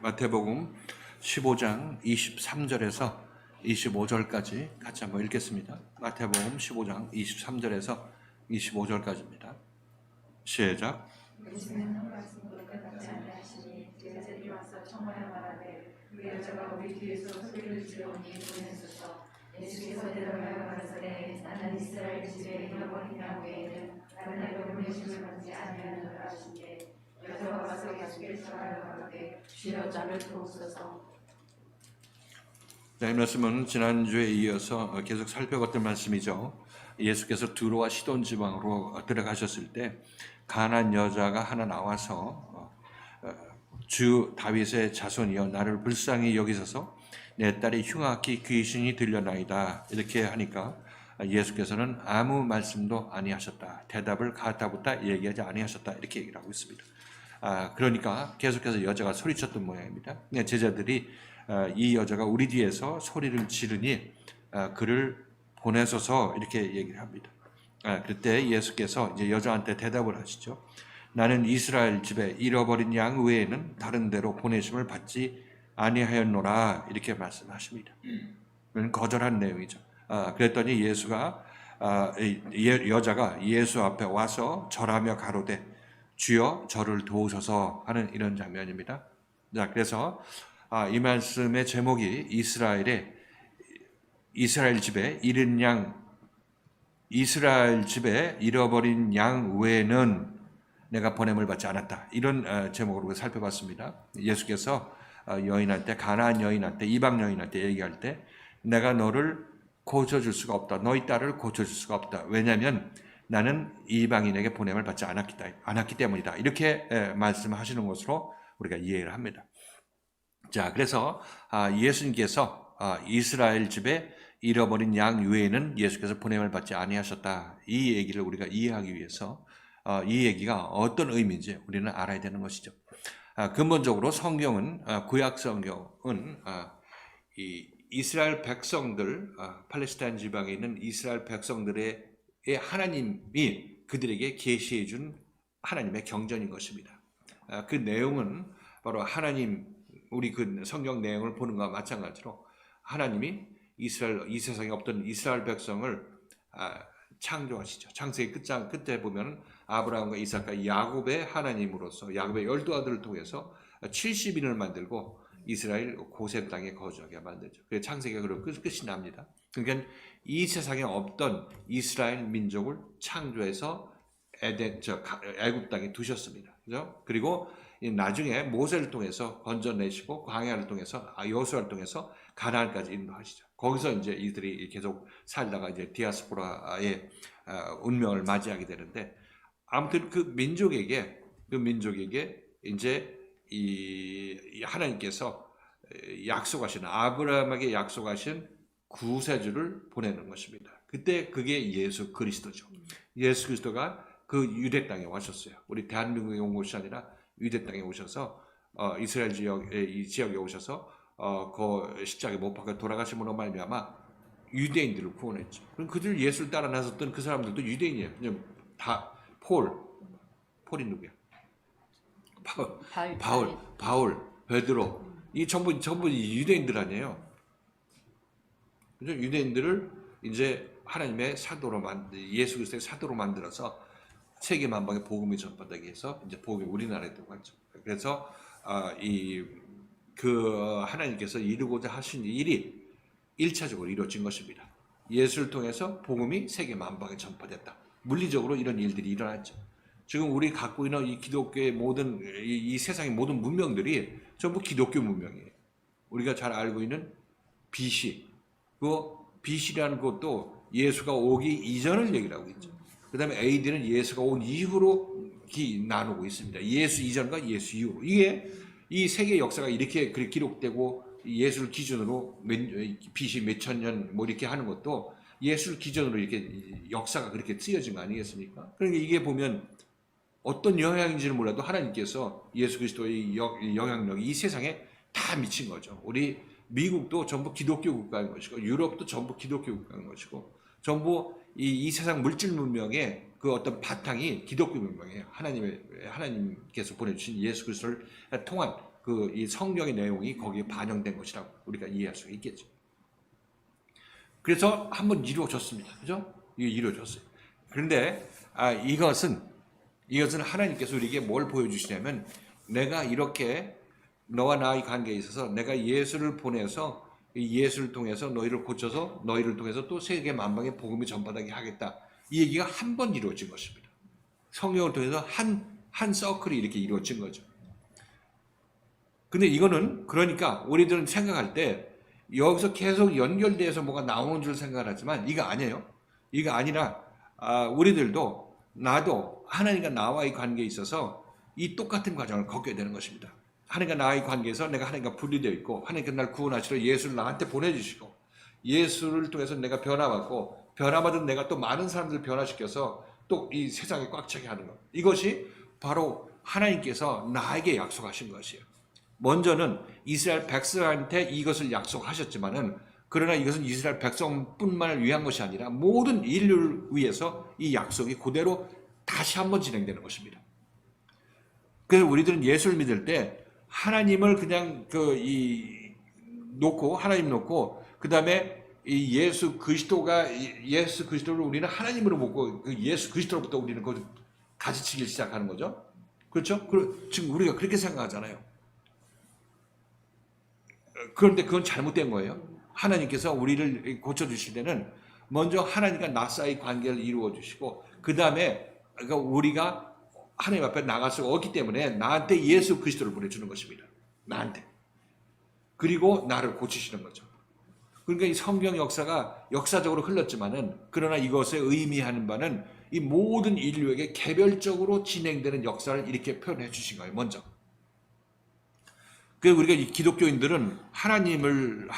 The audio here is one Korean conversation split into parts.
마태복음 15장 23절에서 25절까지 같이 한번 읽겠습니다. 마태복음 15장 23절에서 25절까지입니다. 시작. 예수는 한 말씀도 끝나지 않게 하시니 제자들이 와서 청하여 말하되 그 여자가 우리 뒤에서 소리를 지르오니 보내소서. 예수께서 대답하여 가라사대 나는 이스라엘 집에 잃어버린 양 외에는 다른 데로 보내심을 받지 아니하노라 하시되 여자가 와서 예수께 절하여 가로되 주 여자를 도우소서. 이 말씀은 지난주에 이어서 계속 살펴봤던 말씀이죠. 예수께서 두로와 시돈 지방으로 들어가셨을 때 가나안 여자가 하나 나와서 주 다윗의 자손이여 나를 불쌍히 여기소서 내 딸이 흉악히 귀신이 들려나이다 이렇게 하니까 예수께서는 아무 말씀도 아니하셨다. 대답을 가타부타 얘기하지 아니하셨다 이렇게 얘기를 하고 있습니다. 그러니까 계속해서 여자가 소리쳤던 모양입니다. 제자들이 이 여자가 우리 뒤에서 소리를 지르니 그를 보내소서 이렇게 얘기를 합니다. 그때 예수께서 이제 여자한테 대답을 하시죠. 나는 이스라엘 집에 잃어버린 양 외에는 다른 데로 보내심을 받지 아니하였노라 이렇게 말씀하십니다. 거절한 내용이죠. 그랬더니 예수가 여자가 예수 앞에 와서 절하며 가로되 주여 저를 도우소서 하는 이런 장면입니다. 자, 그래서 이 말씀의 제목이 이스라엘 집에 이스라엘 집에 잃어버린 양 외에는 내가 보냄을 받지 않았다. 이런 제목으로 살펴봤습니다. 예수께서 여인한테 가나안 여인한테 이방 여인한테 얘기할 때 내가 너를 고쳐줄 수가 없다. 너희 딸을 고쳐줄 수가 없다. 왜냐하면 나는 이방인에게 보냄을 받지 않았기 때문이다. 이렇게 말씀하시는 것으로 우리가 이해를 합니다. 자, 그래서 예수님께서 이스라엘 집에 잃어버린 양 외에는 예수께서 보냄을 받지 아니하셨다. 이 얘기를 우리가 이해하기 위해서 이 얘기가 어떤 의미인지 우리는 알아야 되는 것이죠. 근본적으로 성경은 구약 성경은 이 이스라엘 백성들 팔레스타인 지방에 있는 이스라엘 백성들의 하나님이 그들에게 계시해 준 하나님의 경전인 것입니다. 그 내용은 바로 하나님 우리 그 성경 내용을 보는 것과 마찬가지로 하나님이 이 세상에 없던 이스라엘 백성을 창조하시죠. 창세기 끝에 보면 아브라함과 이삭과 야곱의 하나님으로서 야곱의 12아들을 통해서 70인을 만들고 이스라엘 고센 땅에 거주하게 만들죠. 그래서 창세기가 그런 끝이 납니다. 그러니까 이 세상에 없던 이스라엘 민족을 창조해서 애굽 땅에 두셨습니다. 그죠? 그리고 나중에 모세를 통해서 건져내시고 광야를 통해서 여호수아를 통해서 가나안까지 인도하시죠. 거기서 이제 이들이 계속 살다가 이제 디아스포라의 운명을 맞이하게 되는데 아무튼 그 민족에게 이제 이 하나님께서 약속하신 아브라함에게 약속하신 구세주를 보내는 것입니다. 그때 그게 예수 그리스도죠. 예수 그리스도가 그 유대 땅에 오셨어요. 우리 대한민국에 온 것이 아니라 유대 땅에 오셔서 이스라엘 이 지역에 오셔서 그 십자가에 못 박혀 돌아가심으로 말미암아 유대인들을 구원했죠. 그럼 그들 예수를 따라 나섰던 그 사람들도 유대인이에요. 그냥 다 폴이 누구야? 바울, 베드로 이 전부 유대인들 아니에요. 그죠? 유대인들을 이제 하나님의 예수 그리스도의 사도로 만들어서 세계 만방에 복음이 전파되기 위해서 이제 복음이 우리나라에 들어갔죠. 그래서 하나님께서 이루고자 하신 일이 1차적으로 이루어진 것입니다. 예수를 통해서 복음이 세계 만방에 전파됐다. 물리적으로 이런 일들이 일어났죠. 지금 우리 갖고 있는 이 기독교의 모든 이 세상의 모든 문명들이 전부 기독교 문명이에요. 우리가 잘 알고 있는 BC, 그 BC라는 것도 예수가 오기 이전을 얘기를 하고 있죠. 그 다음에 AD는 예수가 온 이후로 나누고 있습니다. 예수 이전과 예수 이후로. 이게 이 세계 역사가 이렇게 기록되고 예수를 기준으로 BC 몇천 년 뭐 이렇게 하는 것도 예수를 기준으로 이렇게 역사가 그렇게 쓰여진 거 아니겠습니까? 그러니까 이게 보면 어떤 영향인지는 몰라도 하나님께서 예수 그리스도의 영향력이 이 세상에 다 미친 거죠. 우리 미국도 전부 기독교 국가인 것이고 유럽도 전부 기독교 국가인 것이고 전부 이 세상 물질 문명의 그 어떤 바탕이 기독교 문명이에요. 하나님께서 보내주신 예수 그리스도를 통한 이 성경의 내용이 거기에 반영된 것이라고 우리가 이해할 수 있겠죠. 그래서 한번 이루어졌습니다. 그죠? 이게 이루어졌어요. 그런데 이것은 하나님께서 우리에게 뭘 보여주시냐면, 내가 이렇게 너와 나의 관계에 있어서 내가 예수를 보내서 이 예수를 통해서 너희를 고쳐서 너희를 통해서 또 세계 만방에 복음이 전파되게 하겠다. 이 얘기가 한 번 이루어진 것입니다. 성령을 통해서 한 서클이 이렇게 이루어진 거죠. 근데 이거는 그러니까 우리들은 생각할 때 여기서 계속 연결돼서 뭐가 나오는 줄 생각하지만 이거 아니에요. 이거 아니라 우리들도 나도 하나님과 나와의 관계에 있어서 이 똑같은 과정을 겪게 되는 것입니다. 하나님과 나의 관계에서 내가 하나님과 분리되어 있고, 하나님께서 날 구원하시러 예수를 나한테 보내주시고, 예수를 통해서 내가 변화받고, 변화받은 내가 또 많은 사람들을 변화시켜서 또 이 세상에 꽉 차게 하는 것. 이것이 바로 하나님께서 나에게 약속하신 것이에요. 먼저는 이스라엘 백성한테 이것을 약속하셨지만은, 그러나 이것은 이스라엘 백성뿐만을 위한 것이 아니라 모든 인류를 위해서 이 약속이 그대로 다시 한번 진행되는 것입니다. 그래서 우리들은 예수를 믿을 때 하나님을 그냥 하나님 놓고, 그 다음에 이 예수 그리스도를 우리는 하나님으로 보고, 그 예수 그리스도로부터 우리는 그걸 가지치기 시작하는 거죠. 그렇죠? 지금 우리가 그렇게 생각하잖아요. 그런데 그건 잘못된 거예요. 하나님께서 우리를 고쳐주실 때는 먼저 하나님과 나 사이 관계를 이루어 주시고, 그 다음에 우리가 하나님 앞에 나갈 수가 없기 때문에 나한테 예수 그리스도를 보내주는 것입니다. 나한테. 그리고 나를 고치시는 거죠. 그러니까 이 성경 역사가 역사적으로 흘렀지만은, 그러나 이것에 의미하는 바는 이 모든 인류에게 개별적으로 진행되는 역사를 이렇게 표현해 주신 거예요. 먼저. 그래서 우리가 이 기독교인들은 하나님을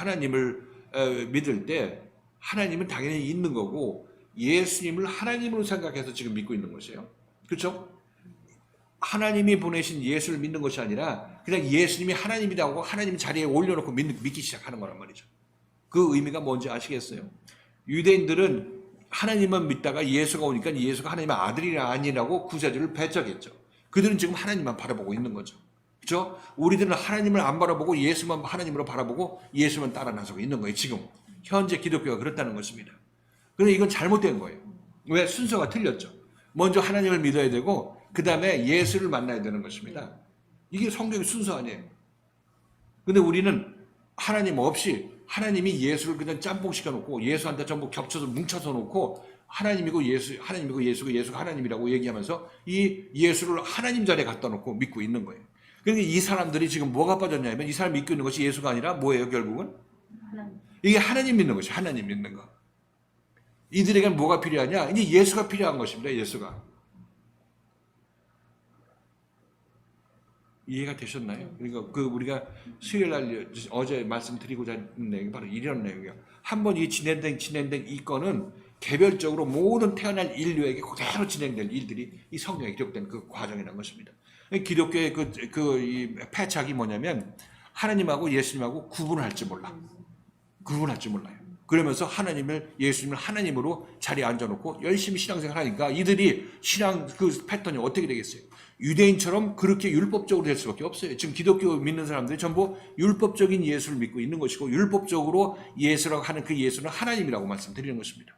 믿을 때 하나님은 당연히 있는 거고, 예수님을 하나님으로 생각해서 지금 믿고 있는 것이에요. 그렇죠? 하나님이 보내신 예수를 믿는 것이 아니라 그냥 예수님이 하나님이라고 하나님 자리에 올려놓고 믿기 시작하는 거란 말이죠. 그 의미가 뭔지 아시겠어요? 유대인들은 하나님만 믿다가 예수가 오니까 예수가 하나님의 아들이라 아니라고 구세주를 배척했죠. 그들은 지금 하나님만 바라보고 있는 거죠. 그렇죠? 우리들은 하나님을 안 바라보고 예수만 하나님으로 바라보고 예수만 따라 나서고 있는 거예요. 지금 현재 기독교가 그렇다는 것입니다. 그런데 이건 잘못된 거예요. 왜? 순서가 틀렸죠. 먼저 하나님을 믿어야 되고 그 다음에 예수를 만나야 되는 것입니다. 이게 성경의 순서 아니에요. 근데 우리는 하나님 없이 하나님이 예수를 그냥 짬뽕 시켜놓고 예수한테 전부 겹쳐서 뭉쳐서 놓고 하나님이고 예수가 하나님이라고 얘기하면서 이 예수를 하나님 자리에 갖다 놓고 믿고 있는 거예요. 그러니까 이 사람들이 지금 뭐가 빠졌냐면, 이 사람이 믿고 있는 것이 예수가 아니라 뭐예요? 결국은 이게 하나님 믿는 것이 하나님 믿는 거. 이들에게는 뭐가 필요하냐? 이제 예수가 필요한 것입니다. 예수가. 이해가 되셨나요? 그러니까 우리가 수요일 날 어제 말씀드리고자 하는 내용이 바로 이런 내용이에요. 한번 이 진행된 이 건은 개별적으로 모든 태어날 인류에게 그대로 진행될 일들이 이 성경에 기록된 그 과정이라는 것입니다. 기독교의 이 패착이 뭐냐면, 하나님하고 예수님하고 구분할 줄 몰라요. 그러면서 예수님을 하나님으로 자리에 앉아놓고 열심히 신앙생활 하니까 이들이 신앙 그 패턴이 어떻게 되겠어요? 유대인처럼 그렇게 율법적으로 될 수밖에 없어요. 지금 기독교 믿는 사람들이 전부 율법적인 예수를 믿고 있는 것이고, 율법적으로 예수라고 하는 그 예수는 하나님이라고 말씀드리는 것입니다.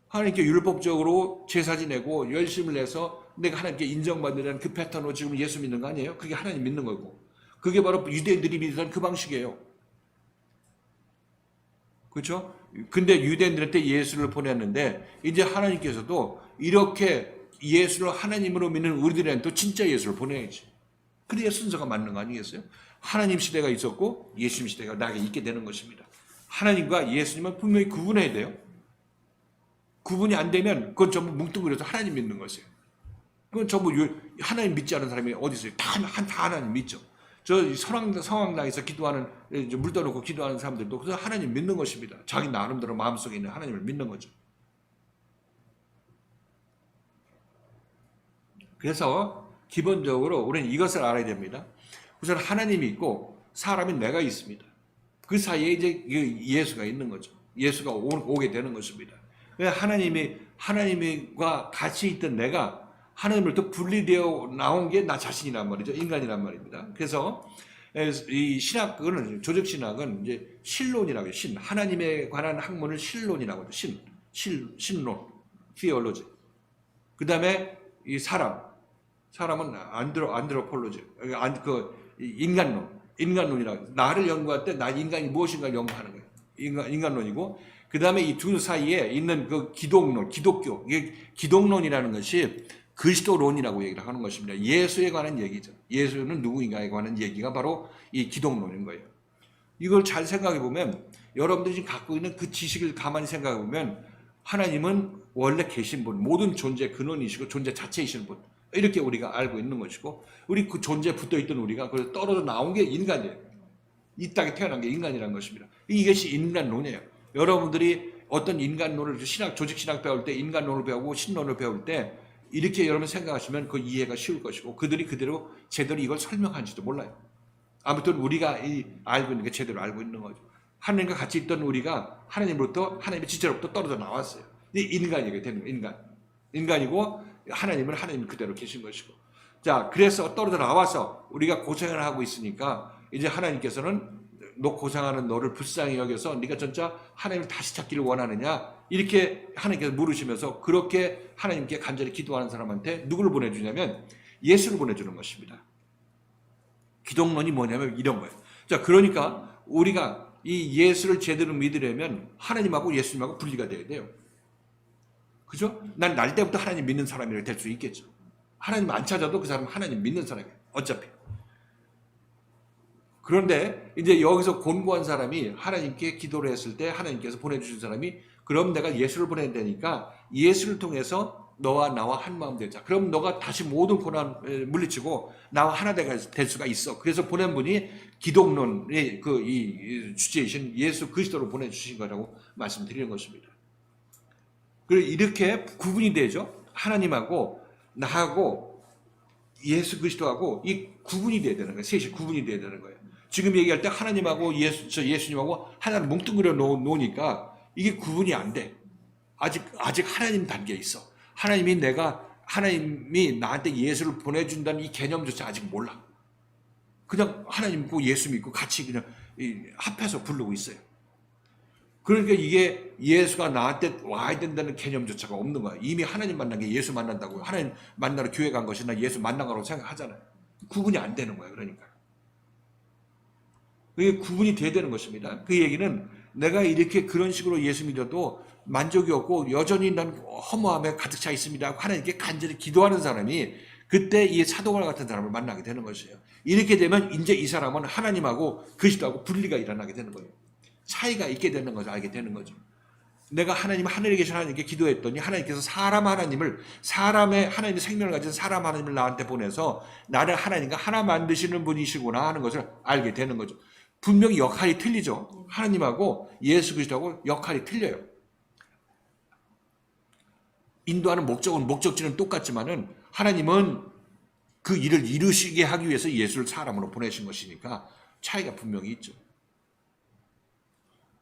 하나님께 율법적으로 제사 지내고 열심을 내서 내가 하나님께 인정받으려는 그 패턴으로 지금 예수 믿는 거 아니에요? 그게 하나님 믿는 거고, 그게 바로 유대인들이 믿던 그 방식이에요. 그렇죠? 근데 유대인들한테 예수를 보냈는데 이제 하나님께서도 이렇게 예수를 하나님으로 믿는 우리들한테 또 진짜 예수를 보내야지. 그래야 순서가 맞는 거 아니겠어요? 하나님 시대가 있었고 예수님 시대가 나에게 있게 되는 것입니다. 하나님과 예수님은 분명히 구분해야 돼요. 구분이 안 되면 그건 전부 뭉뚱그려서 하나님 믿는 것이에요. 그건 전부 하나님 믿지 않은 사람이 어디 있어요? 다 하나님 믿죠. 저 성황당에서 기도하는, 물 떠놓고 기도하는 사람들도 그래서 하나님 믿는 것입니다. 자기 나름대로 마음속에 있는 하나님을 믿는 거죠. 그래서 기본적으로 우리는 이것을 알아야 됩니다. 우선 하나님이 있고 사람인 내가 있습니다. 그 사이에 이제 예수가 있는 거죠. 예수가 오게 되는 것입니다. 하나님과 같이 있던 내가 하나님으로부터 분리되어 나온 게 나 자신이란 말이죠. 인간이란 말입니다. 그래서 이 신학은, 조직 신학은 이제 신론이라고 해요. 하나님에 관한 학문을 신론이라고 하죠. 신론, theology. 그 다음에 이 사람은 안드로폴로지, 인간론이라고. 나를 연구할 때 나 인간이 무엇인가를 연구하는 거예요. 인간론이고, 그 다음에 이 두 사이에 있는 그 기독교, 이게 기독론이라는 것이 그리스도론이라고 얘기를 하는 것입니다. 예수에 관한 얘기죠. 예수는 누구인가에 관한 얘기가 바로 이 기독론인 거예요. 이걸 잘 생각해 보면, 여러분들이 지금 갖고 있는 그 지식을 가만히 생각해 보면, 하나님은 원래 계신 분, 모든 존재의 근원이시고 존재 자체이신 분, 이렇게 우리가 알고 있는 것이고, 우리 그 존재에 붙어있던 우리가 그래서 떨어져 나온 게 인간이에요. 이 땅에 태어난 게 인간이라는 것입니다. 이것이 인간론이에요. 여러분들이 어떤 인간론을 조직 신학 배울 때, 인간론을 배우고 신론을 배울 때 이렇게 여러분 생각하시면 그 이해가 쉬울 것이고, 그들이 그대로 제대로 이걸 설명하는지도 몰라요. 아무튼 우리가 알고 있는 게 제대로 알고 있는 거죠. 하나님과 같이 있던 우리가 하나님으로부터, 하나님의 지체로부터 떨어져 나왔어요. 이 인간이게 되는 거예요. 인간이고, 하나님은 하나님 그대로 계신 것이고. 자, 그래서 떨어져 나와서 우리가 고생을 하고 있으니까 이제 하나님께서는 너 고생하는 너를 불쌍히 여겨서 네가 진짜 하나님을 다시 찾기를 원하느냐, 이렇게 하나님께서 물으시면서 그렇게 하나님께 간절히 기도하는 사람한테 누구를 보내주냐면 예수를 보내주는 것입니다. 기독론이 뭐냐면 이런 거예요. 자, 그러니까 우리가 이 예수를 제대로 믿으려면 하나님하고 예수님하고 분리가 돼야 돼요. 그죠? 난 날 때부터 하나님 믿는 사람이 될 수 있겠죠. 하나님 안 찾아도 그 사람은 하나님 믿는 사람이에요. 어차피. 그런데 이제 여기서 곤고한 사람이 하나님께 기도를 했을 때 하나님께서 보내주신 사람이, 그럼 내가 예수를 보내야 되니까 예수를 통해서 너와 나와 한 마음 되자. 그럼 너가 다시 모든 고난을 물리치고 나와 하나 될 수가 있어. 그래서 보낸 분이 기독론의 이 주제이신 예수 그리스도로 보내주신 거라고 말씀드리는 것입니다. 그리고 이렇게 구분이 되죠. 하나님하고 나하고 예수 그리스도하고 이 구분이 돼야 되는 거예요. 셋이 구분이 돼야 되는 거예요. 지금 얘기할 때 하나님하고 예수님하고 하나를 뭉뚱그려 놓으니까 이게 구분이 안 돼. 아직 하나님 단계에 있어. 하나님이 나한테 예수를 보내준다는 이 개념조차 아직 몰라. 그냥 하나님 믿고 예수 믿고 같이 그냥 합해서 부르고 있어요. 그러니까 이게 예수가 나한테 와야 된다는 개념조차가 없는 거야. 이미 하나님 만난 게 예수 만난다고요. 하나님 만나러 교회 간 것이나 예수 만난 거라고 생각하잖아요. 구분이 안 되는 거예요. 그러니까. 그게 구분이 돼야 되는 것입니다. 그 얘기는 내가 이렇게 그런 식으로 예수 믿어도 만족이 없고 여전히 난 허무함에 가득 차 있습니다. 하나님께 간절히 기도하는 사람이 그때 이 사도와 같은 사람을 만나게 되는 것이에요. 이렇게 되면 이제 이 사람은 하나님하고 그리스도하고 분리가 일어나게 되는 거예요. 차이가 있게 되는 것을 알게 되는 거죠. 내가 하늘에 계신 하나님께 기도했더니 하나님께서 하나님의 생명을 가진 사람 하나님을 나한테 보내서 나를 하나님과 하나 만드시는 분이시구나 하는 것을 알게 되는 거죠. 분명히 역할이 틀리죠. 하나님하고 예수 그리스도하고 역할이 틀려요. 인도하는 목적지는 똑같지만은 하나님은 그 일을 이루시게 하기 위해서 예수를 사람으로 보내신 것이니까 차이가 분명히 있죠.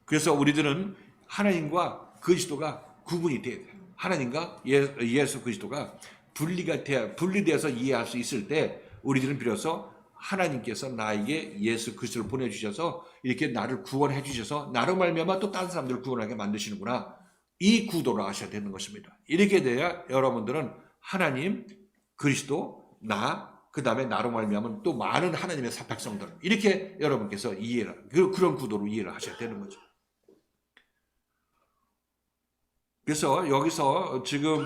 그래서 우리들은 하나님과 그리스도가 구분이 돼야 돼요. 하나님과 예수 그리스도가 분리되어서 이해할 수 있을 때 우리들은 비로소 하나님께서 나에게 예수 그리스도를 보내주셔서 이렇게 나를 구원해 주셔서 나로 말미암아 또 다른 사람들을 구원하게 만드시는구나. 이 구도를 아셔야 되는 것입니다. 이렇게 돼야 여러분들은 하나님, 그리스도, 그 다음에 나로 말미암은 또 많은 하나님의 백성들, 이렇게 여러분께서 그런 구도로 이해를 하셔야 되는 거죠. 그래서 여기서 지금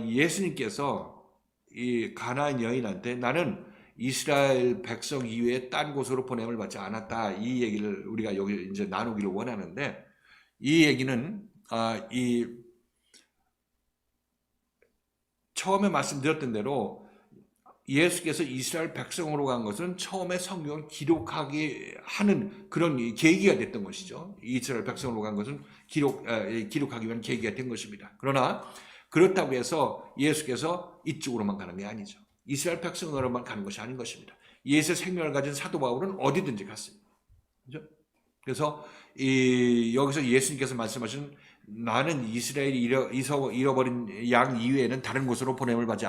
예수님께서 이 가나안 여인한테 나는 이스라엘 백성 이외에 딴 곳으로 보냄을 받지 않았다. 이 얘기를 우리가 여기 이제 나누기를 원하는데, 이 얘기는 처음에 말씀드렸던 대로 예수께서 이스라엘 백성으로 간 것은 처음에 성경을 기록하게 하는 그런 계기가 됐던 것이죠. 이스라엘 백성으로 간 것은 기록하기 위한 계기가 된 것입니다. 그러나 그렇다고 해서 예수께서 이쪽으로만 가는 게 아니죠. 이스라엘 백성으로만 가는 것이 아닌 것입니다. 예수의 생명을 가진 사도 바울은 어디든지 갔습니다. 그렇죠? 그래서 여기서 예수님께서 말씀하신 나는 이스라엘이 잃어버린 양 이외에는 다른 곳으로 보냄을 받지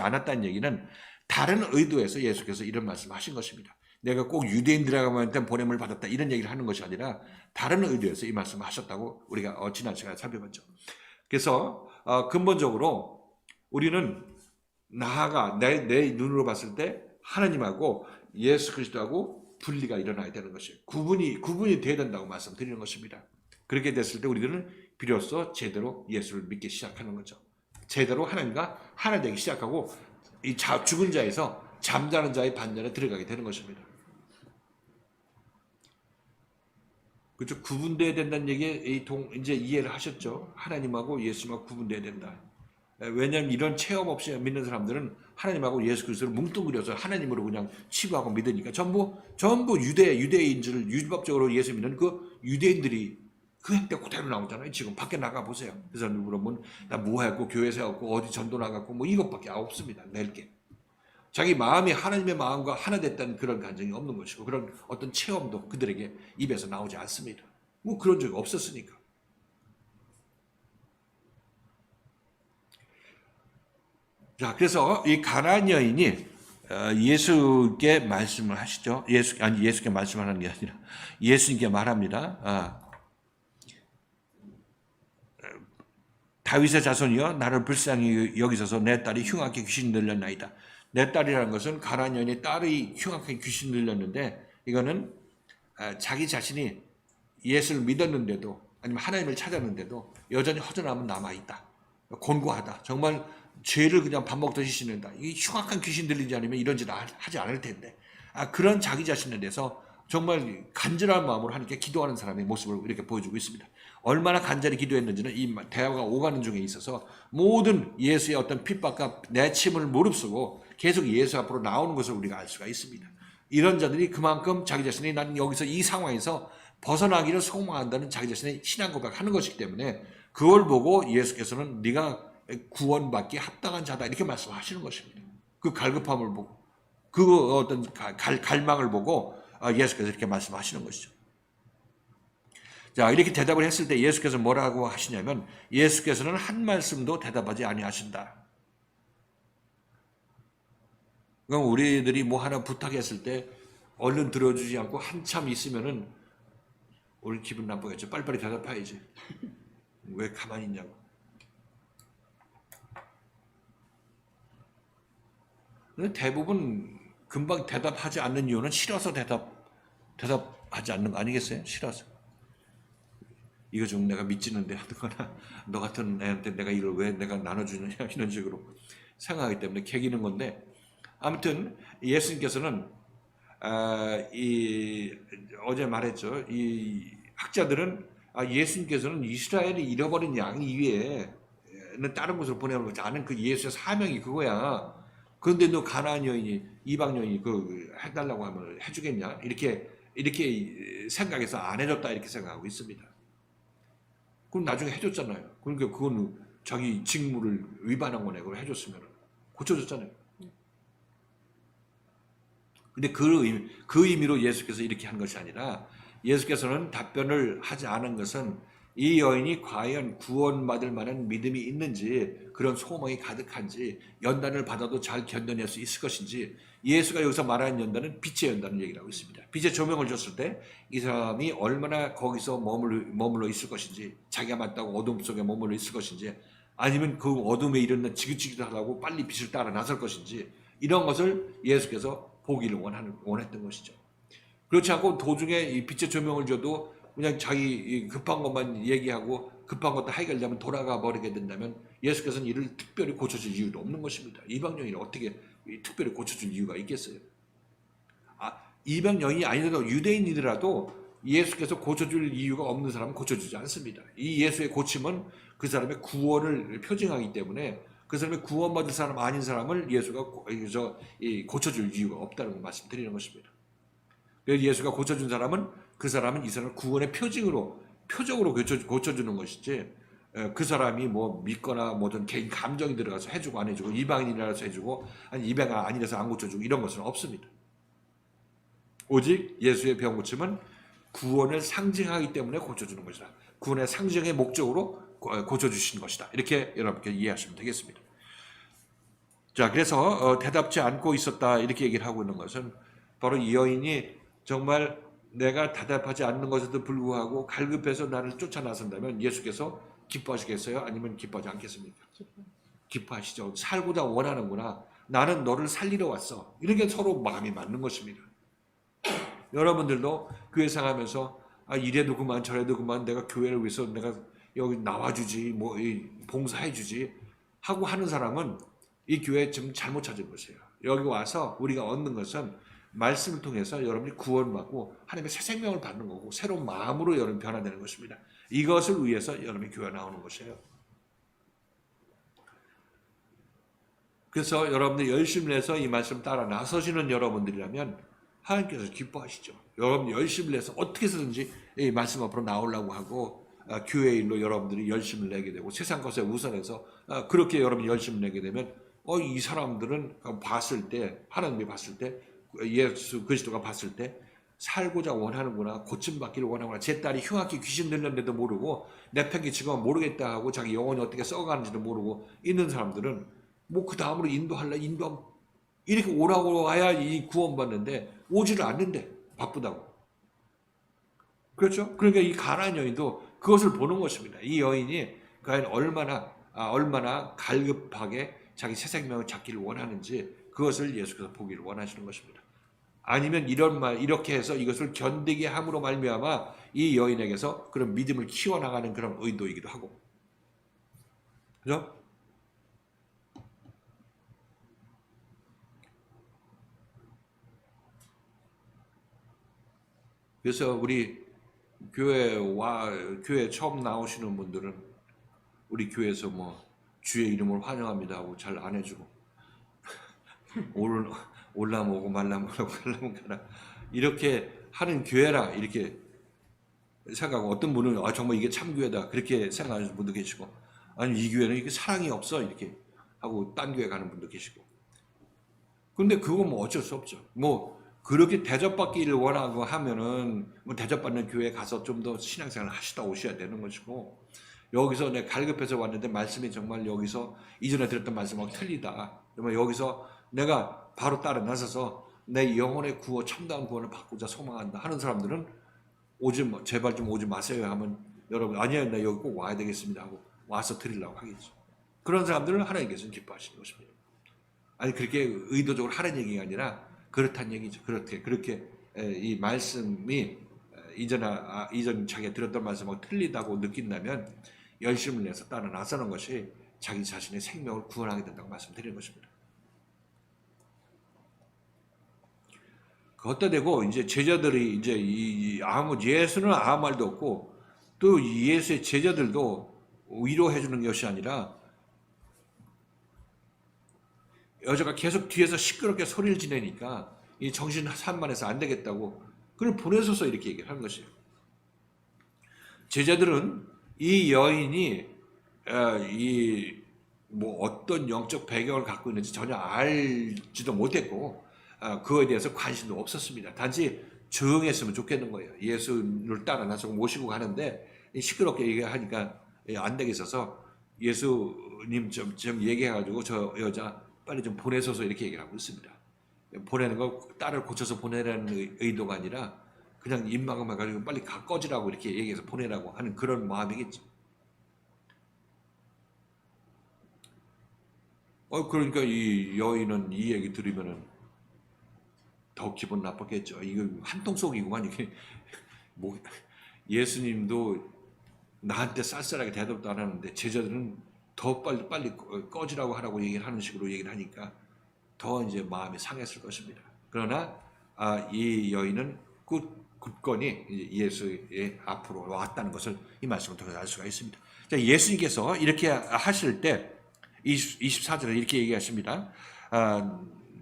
않았다는 얘기는 다른 의도에서 예수께서 이런 말씀하신 것입니다. 내가 꼭 유대인들에게만 보냄을 받았다 이런 얘기를 하는 것이 아니라 다른 의도에서 이 말씀을 하셨다고 우리가 지난 시간에 살펴봤죠. 그래서 근본적으로 우리는 나아가 내 눈으로 봤을 때 하나님하고 예수 그리스도하고 분리가 일어나야 되는 것이에요. 구분이 돼야 된다고 말씀드리는 것입니다. 그렇게 됐을 때 우리들은 비로소 제대로 예수를 믿기 시작하는 거죠. 제대로 하나님과 하나 되기 시작하고 이 죽은 자에서 잠자는 자의 반전에 들어가게 되는 것입니다. 그렇죠. 구분돼야 된다는 얘기에 이제 이해를 하셨죠. 하나님하고 예수님하고 구분돼야 된다. 왜냐하면 이런 체험 없이 믿는 사람들은 하나님하고 예수 그리스도를 뭉뚱그려서 하나님으로 그냥 치부하고 믿으니까 전부 유대인 줄 율법적으로 예수 믿는 그 유대인들이 그 행태 그대로 나오잖아요. 지금 밖에 나가 보세요. 그 사람들 물어보면 나 뭐 했고 교회 세웠고 어디 전도 나갔고 뭐 이것밖에 없습니다. 낼 게. 자기 마음이 하나님의 마음과 하나 됐다는 그런 감정이 없는 것이고 그런 어떤 체험도 그들에게 입에서 나오지 않습니다. 뭐 그런 적이 없었으니까. 자, 그래서 이 가나안 여인이 예수께 말씀을 하시죠. 예수께 말씀하는 게 아니라 예수님께 말합니다. 다윗의 자손이여 나를 불쌍히 여기소서 내 딸이 흉악하게 귀신 들렸나이다. 내 딸이라는 것은 가나안 여인의 딸이 흉악하게 귀신 들렸는데 이거는 자기 자신이 예수를 믿었는데도 아니면 하나님을 찾았는데도 여전히 허전함은 남아있다. 곤고하다. 정말 죄를 그냥 밥 먹듯이 씻는다. 이 흉악한 귀신 들리지 않으면 이런 짓 하지 않을 텐데 그런 자기 자신에 대해서 정말 간절한 마음으로 하나님께 기도하는 사람의 모습을 이렇게 보여주고 있습니다. 얼마나 간절히 기도했는지는 이 대화가 오가는 중에 있어서 모든 예수의 어떤 핍박과 내침을 무릅쓰고 계속 예수 앞으로 나오는 것을 우리가 알 수가 있습니다. 이런 자들이 그만큼 자기 자신이 난 여기서 이 상황에서 벗어나기를 소망한다는 자기 자신의 신앙 고백하는 것이기 때문에 그걸 보고 예수께서는 네가 구원받기 합당한 자다 이렇게 말씀하시는 것입니다. 그 갈급함을 보고 그 어떤 갈망을 보고 예수께서 이렇게 말씀하시는 것이죠. 자, 이렇게 대답을 했을 때 예수께서 뭐라고 하시냐면 예수께서는 한 말씀도 대답하지 아니하신다. 그럼 우리들이 뭐 하나 부탁했을 때 얼른 들어주지 않고 한참 있으면은 우리 기분 나쁘겠죠. 빨리빨리 대답해야지. 왜 가만히 있냐고. 근데 대부분 금방 대답하지 않는 이유는 싫어서 대답하지 않는 거 아니겠어요? 싫어서. 이거 좀 내가 믿지는데 하거나 너 같은 애한테 내가 이걸 왜 내가 나눠주느냐 이런 식으로 생각하기 때문에 개기는 건데 아무튼 예수님께서는 어제 말했죠. 이 학자들은 예수님께서는 이스라엘이 잃어버린 양 이외에는 다른 곳으로 보내는 거지 않은 그 예수의 사명이 그거야. 그런데 너 가나안 여인이 이방 여인이 그 해달라고 하면 해주겠냐? 이렇게 생각해서 안 해줬다 이렇게 생각하고 있습니다. 그럼 나중에 해줬잖아요. 그러니까 그건 자기 직무를 위반한 거네. 그걸 해줬으면 고쳐줬잖아요. 근데 그 의미로 예수께서 이렇게 한 것이 아니라 예수께서는 답변을 하지 않은 것은 이 여인이 과연 구원받을 만한 믿음이 있는지 그런 소망이 가득한지 연단을 받아도 잘 견뎌낼 수 있을 것인지 예수가 여기서 말하는 연단은 빛의 연단을 얘기를 하고 있습니다. 빛의 조명을 줬을 때 이 사람이 얼마나 거기서 머물러 있을 것인지 자기가 맞다고 어둠 속에 머물러 있을 것인지 아니면 그 어둠에 이르는 지긋지긋하다고 빨리 빛을 따라 나설 것인지 이런 것을 예수께서 보기를 원했던 것이죠. 그렇지 않고 도중에 이 빛의 조명을 줘도 그냥 자기 급한 것만 얘기하고 급한 것도 해결되면 돌아가 버리게 된다면 예수께서는 이를 특별히 고쳐줄 이유도 없는 것입니다. 이방 여인을 어떻게 특별히 고쳐줄 이유가 있겠어요? 이방 여인이 아니더라도 유대인이더라도 예수께서 고쳐줄 이유가 없는 사람은 고쳐주지 않습니다. 이 예수의 고침은 그 사람의 구원을 표징하기 때문에 그 사람의 구원받을 사람 아닌 사람을 예수가 고쳐줄 이유가 없다는 걸 말씀드리는 것입니다. 그래서 예수가 고쳐준 사람은 그 사람은 이 사람을 구원의 표적으로 고쳐주는 것이지 그 사람이 뭐 믿거나 뭐든 개인 감정이 들어가서 해주고 안 해주고 이방인이라서 해주고 아니 이방인 아니라서 안 고쳐주고 이런 것은 없습니다. 오직 예수의 병 고침은 구원을 상징하기 때문에 고쳐주는 것이다. 구원의 상징의 목적으로 고쳐주시는 것이다. 이렇게 여러분께 이해하시면 되겠습니다. 자, 그래서 대답지 않고 있었다 이렇게 얘기를 하고 있는 것은 바로 이 여인이 정말 내가 대답하지 않는 것에도 불구하고 갈급해서 나를 쫓아 나선다면 예수께서 기뻐하시겠어요? 아니면 기뻐하지 않겠습니까? 기뻐하시죠. 살고자 원하는구나. 나는 너를 살리러 왔어. 이런 게 서로 마음이 맞는 것입니다. 여러분들도 교회 생활하면서 이래도 그만 저래도 그만 내가 교회를 위해서 내가 여기 나와주지 뭐 봉사해주지 하고 하는 사람은 이 교회 지금 잘못 찾은 것이에요. 여기 와서 우리가 얻는 것은 말씀을 통해서 여러분이 구원받고 하나님의 새 생명을 받는 거고 새로운 마음으로 여러분 변화되는 것입니다. 이것을 위해서 여러분이 교회 나오는 것이에요. 그래서 여러분들 열심히 해서 이 말씀 따라 나서시는 여러분들이라면 하나님께서 기뻐하시죠. 여러분 열심히 해서 어떻게 해서든지 이 말씀 앞으로 나오려고 하고 교회 일로 여러분들이 열심을 내게 되고 세상 것에 우선해서 그렇게 여러분이 열심을 내게 되면 이 사람들은 봤을 때 하나님이 봤을 때 예수 그리스도가 봤을 때 살고자 원하는구나 고침받기를 원하는구나 제 딸이 흉악히 귀신 들렸는데도 모르고 내 편이 지금 모르겠다 하고 자기 영혼이 어떻게 썩어가는지도 모르고 있는 사람들은 뭐 그 다음으로 인도하면 이렇게 오라고 와야 이 구원받는데 오지를 않는데 바쁘다고. 그렇죠? 그러니까 이 가나안 여인도 그것을 보는 것입니다. 이 여인이 과연 얼마나 갈급하게 자기 새 생명을 찾기를 원하는지 그것을 예수께서 보기를 원하시는 것입니다. 아니면 이렇게 해서 이것을 견디게 함으로 말미암아 이 여인에게서 그런 믿음을 키워나가는 그런 의도이기도 하고. 그죠? 그래서 우리 교회 처음 나오시는 분들은 우리 교회에서 뭐 주의 이름을 환영합니다 하고 잘 안 해주고 올라면 오고 말라면 오고 가려면 가라 이렇게 하는 교회라 이렇게 생각하고 어떤 분은 정말 이게 참 교회다 그렇게 생각하는 분도 계시고 아니 이 교회는 이게 사랑이 없어 이렇게 하고 딴 교회 가는 분도 계시고 근데 그건 뭐 어쩔 수 없죠. 뭐 그렇게 대접받기를 원하고 하면은 뭐 대접받는 교회에 가서 좀 더 신앙생활을 하시다 오셔야 되는 것이고 여기서 내가 갈급해서 왔는데 말씀이 정말 여기서 이전에 들었던 말씀하고 틀리다. 그러면 여기서 내가 바로 따라 나서서 내 영혼의 구원, 참다운 구원을 받고자 소망한다 하는 사람들은 제발 좀 오지 마세요 하면 여러분 아니요 나 여기 꼭 와야 되겠습니다 하고 와서 드리려고 하겠죠. 그런 사람들은 하나님께서는 기뻐하시는 것입니다. 아니 그렇게 의도적으로 하는 얘기가 아니라 그렇다는 얘기죠. 그렇게 이 말씀이 이전 자기가 들었던 말씀하고 틀리다고 느낀다면 열심을 내서 따라 나서는 것이 자기 자신의 생명을 구원하게 된다고 말씀드리는 것입니다. 그것도 되고 이제 제자들이 이제 예수는 아무 말도 없고 또 예수의 제자들도 위로해 주는 것이 아니라 여자가 계속 뒤에서 시끄럽게 소리를 지내니까 이 정신 산만해서 안 되겠다고 그걸 보내서서 이렇게 얘기를 하는 것이에요. 제자들은 이 여인이 뭐 어떤 영적 배경을 갖고 있는지 전혀 알지도 못했고 그거에 대해서 관심도 없었습니다. 단지 조용했으면 좋겠는 거예요. 예수를 따라 나서 모시고 가는데 시끄럽게 얘기하니까 안 되겠어서 예수님 좀 얘기해가지고 저 여자 빨리 좀 보내소서 이렇게 얘기를 하고 있습니다. 보내는 거 딸을 고쳐서 보내라는 의도가 아니라 그냥 입막음을 가지고 빨리 꺼지라고 이렇게 얘기해서 보내라고 하는 그런 마음이겠죠. 그러니까 이 여인은 이 얘기 들으면은 더 기분 나빴겠죠. 이거 한통속이구만 이게 뭐 예수님도 나한테 쌀쌀하게 대답도 안 하는데 제자들은 더 빨리 꺼지라고 하라고 얘기를 하는 식으로 얘기를 하니까 더 이제 마음이 상했을 것입니다. 그러나 이 여인은 굳건히 예수의 앞으로 왔다는 것을 이 말씀을 통해서 알 수가 있습니다. 자, 예수님께서 이렇게 하실 때 24절에 이렇게 얘기하십니다.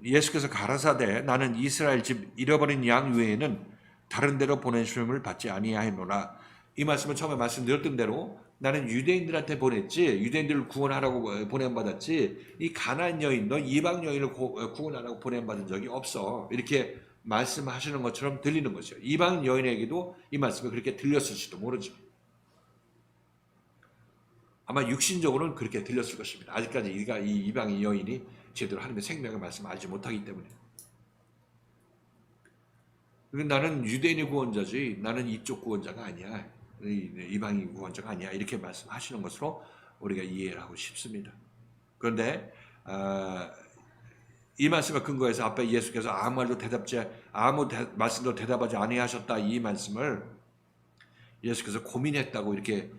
예수께서 가라사대 나는 이스라엘 집 잃어버린 양 외에는 다른 데로 보내심을 받지 아니하노라. 이 말씀은 처음에 말씀드렸던 대로 나는 유대인들한테 보냈지 유대인들을 구원하라고 보냄받았지 이 가나안 여인 너 이방 여인을 구원하라고 보냄받은 적이 없어 이렇게 말씀하시는 것처럼 들리는 거죠. 이방 여인에게도 이 말씀이 그렇게 들렸을지도 모르죠. 아마 육신적으로는 그렇게 들렸을 것입니다. 아직까지 이 이방 여인이 제대로 하나님의 생명의 말씀을 알지 못하기 때문에. 나는 유대인의 구원자지 나는 이쪽 구원자가 아니야. 이방인 구원자가 아니야. 이렇게 말씀하시는 것으로 우리가 이해를 하고 싶습니다. 그런데 이 말씀을 근거해서 앞에 예수께서 아무 말씀도 대답하지 아니하셨다 이 말씀을 예수께서 고민했다고 이렇게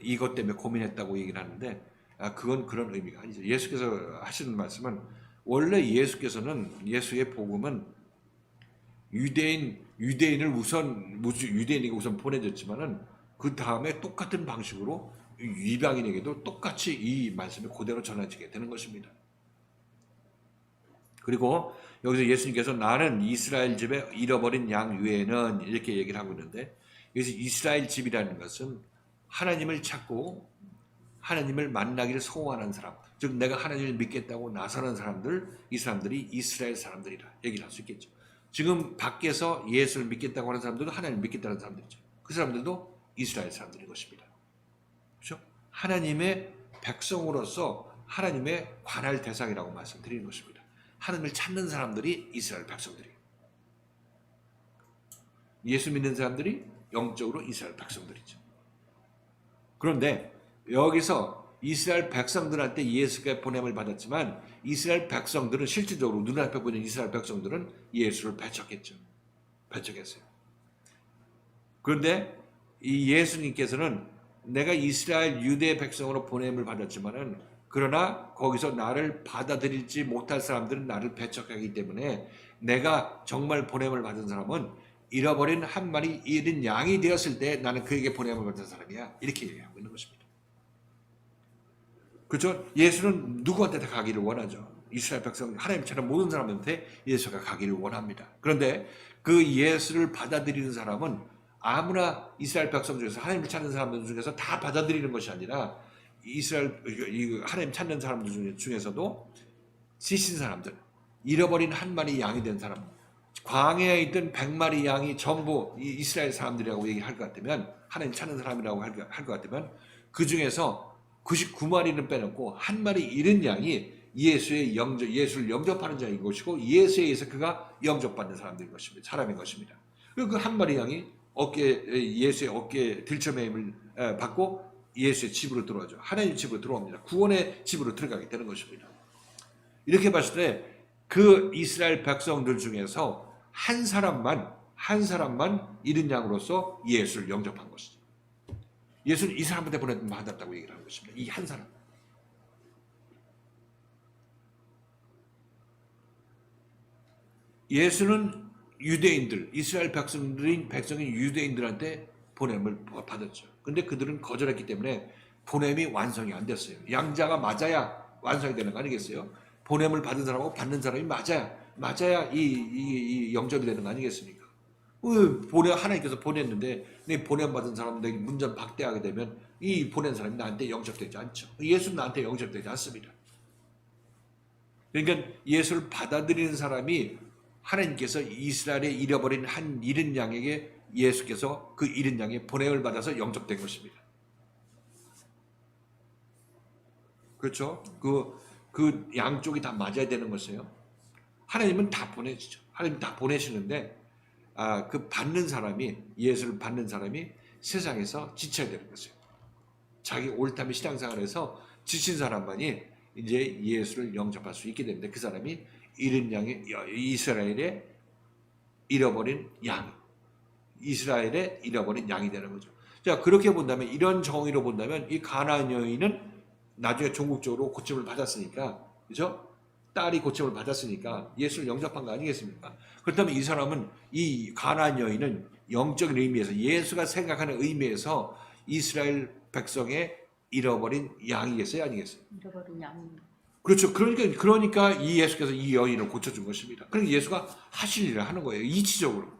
이것 때문에 고민했다고 얘기를 하는데 그건 그런 의미가 아니죠. 예수께서 하시는 말씀은 원래 예수의 복음은 유대인에게 우선 보내졌지만은 그 다음에 똑같은 방식으로 이방인에게도 똑같이 이 말씀이 그대로 전해지게 되는 것입니다. 그리고 여기서 예수님께서 나는 이스라엘 집에 잃어버린 양 외에는 이렇게 얘기를 하고 있는데 여기서 이스라엘 집이라는 것은 하나님을 찾고 하나님을 만나기를 소원하는 사람, 즉 내가 하나님을 믿겠다고 나서는 사람들, 이 사람들이 이스라엘 사람들이라 얘기를 할 수 있겠죠. 지금 밖에서 예수를 믿겠다고 하는 사람들도 하나님을 믿겠다는 사람들이죠. 그 사람들도 이스라엘 사람들인 것입니다. 그렇죠? 하나님의 백성으로서 하나님의 관할 대상이라고 말씀드리는 것입니다. 하나님을 찾는 사람들이 이스라엘 백성들이에요. 예수 믿는 사람들이 영적으로 이스라엘 백성들이죠. 그런데 여기서 이스라엘 백성들한테 예수가 보냄을 받았지만 이스라엘 백성들은 실질적으로 눈앞에 보이는 이스라엘 백성들은 예수를 배척했어요. 그런데 이 예수님께서는 내가 이스라엘 유대 백성으로 보냄을 받았지만은 그러나 거기서 나를 받아들이지 못할 사람들은 나를 배척하기 때문에 내가 정말 보냄을 받은 사람은 잃어버린 한 마리 잃은 양이 되었을 때 나는 그에게 보냄을 받은 사람이야. 이렇게 얘기하고 있는 것입니다. 그렇죠? 예수는 누구한테 다 가기를 원하죠. 이스라엘 백성, 하나님처럼 모든 사람한테 예수가 가기를 원합니다. 그런데 그 예수를 받아들이는 사람은 아무나 이스라엘 백성 중에서 하나님을 찾는 사람들 중에서 다 받아들이는 것이 아니라 하나님 찾는 사람들 중에서도 지신 사람들, 잃어버린 한 마리 양이 된 사람, 광야에 있던 100마리 양이 전부 이스라엘 사람들이라고 얘기할 것 같으면 하나님 찾는 사람이라고 할 것 같으면 그 중에서 99마리는 빼놓고 한 마리 잃은 양이 예수를 영접하는 자인 것이고 예수에 의해서 그가 영접받는 사람인 것입니다. 그 한 마리 양이 예수의 어깨에 들쳐매임을 받고 예수의 집으로 들어오죠. 하나님 집으로 들어옵니다. 구원의 집으로 들어가게 되는 것입니다. 이렇게 봤을 때 그 이스라엘 백성들 중에서 한 사람만 잃은 양으로서 예수를 영접한 것이죠. 예수는 이 사람한테 받았다고 얘기를 하는 것입니다. 이 한 사람. 예수는 유대인들, 이스라엘 백성인 유대인들한테 보냄을 받았죠. 근데 그들은 거절했기 때문에 보냄이 완성이 안 됐어요. 양자가 맞아야 완성이 되는 거 아니겠어요? 보냄을 받은 사람하고 받는 사람이 맞아야 이 영접이 되는 거 아니겠습니까? 하나님께서 보냈는데 내 보냄 받은 사람들에게 문전 박대하게 되면 이 보낸 사람이 나한테 영접되지 않죠. 예수는 나한테 영접되지 않습니다. 그러니까 예수를 받아들이는 사람이 하나님께서 이스라엘에 잃어버린 한 잃은 양에게 예수께서 그 잃은 양의 보냄을 받아서 영접된 것입니다. 그렇죠? 그 양쪽이 다 맞아야 되는 것이에요. 하나님은 다 보내시죠. 하나님 다 보내시는데 그 예수를 받는 사람이 세상에서 지쳐야 되는 것이에요. 자기 옳다면 신앙생활에서 지친 사람만이 이제 예수를 영접할 수 있게 되는데 그 사람이 잃은 양의 이스라엘의 잃어버린 양이 되는 거죠. 자, 그렇게 본다면 이런 정의로 본다면 이 가나안 여인은 나중에 종국적으로 고침을 받았으니까, 그죠? 딸이 고침을 받았으니까 예수를 영접한 거 아니겠습니까? 그렇다면 이 사람은 이 가나안 여인은 영적인 의미에서 예수가 생각하는 의미에서 이스라엘 백성의 잃어버린 양이겠어요, 아니겠어요? 잃어버린 양. 그렇죠. 그러니까 이 예수께서 이 여인을 고쳐준 것입니다. 그러니까 예수가 하실 일을 하는 거예요. 이치적으로.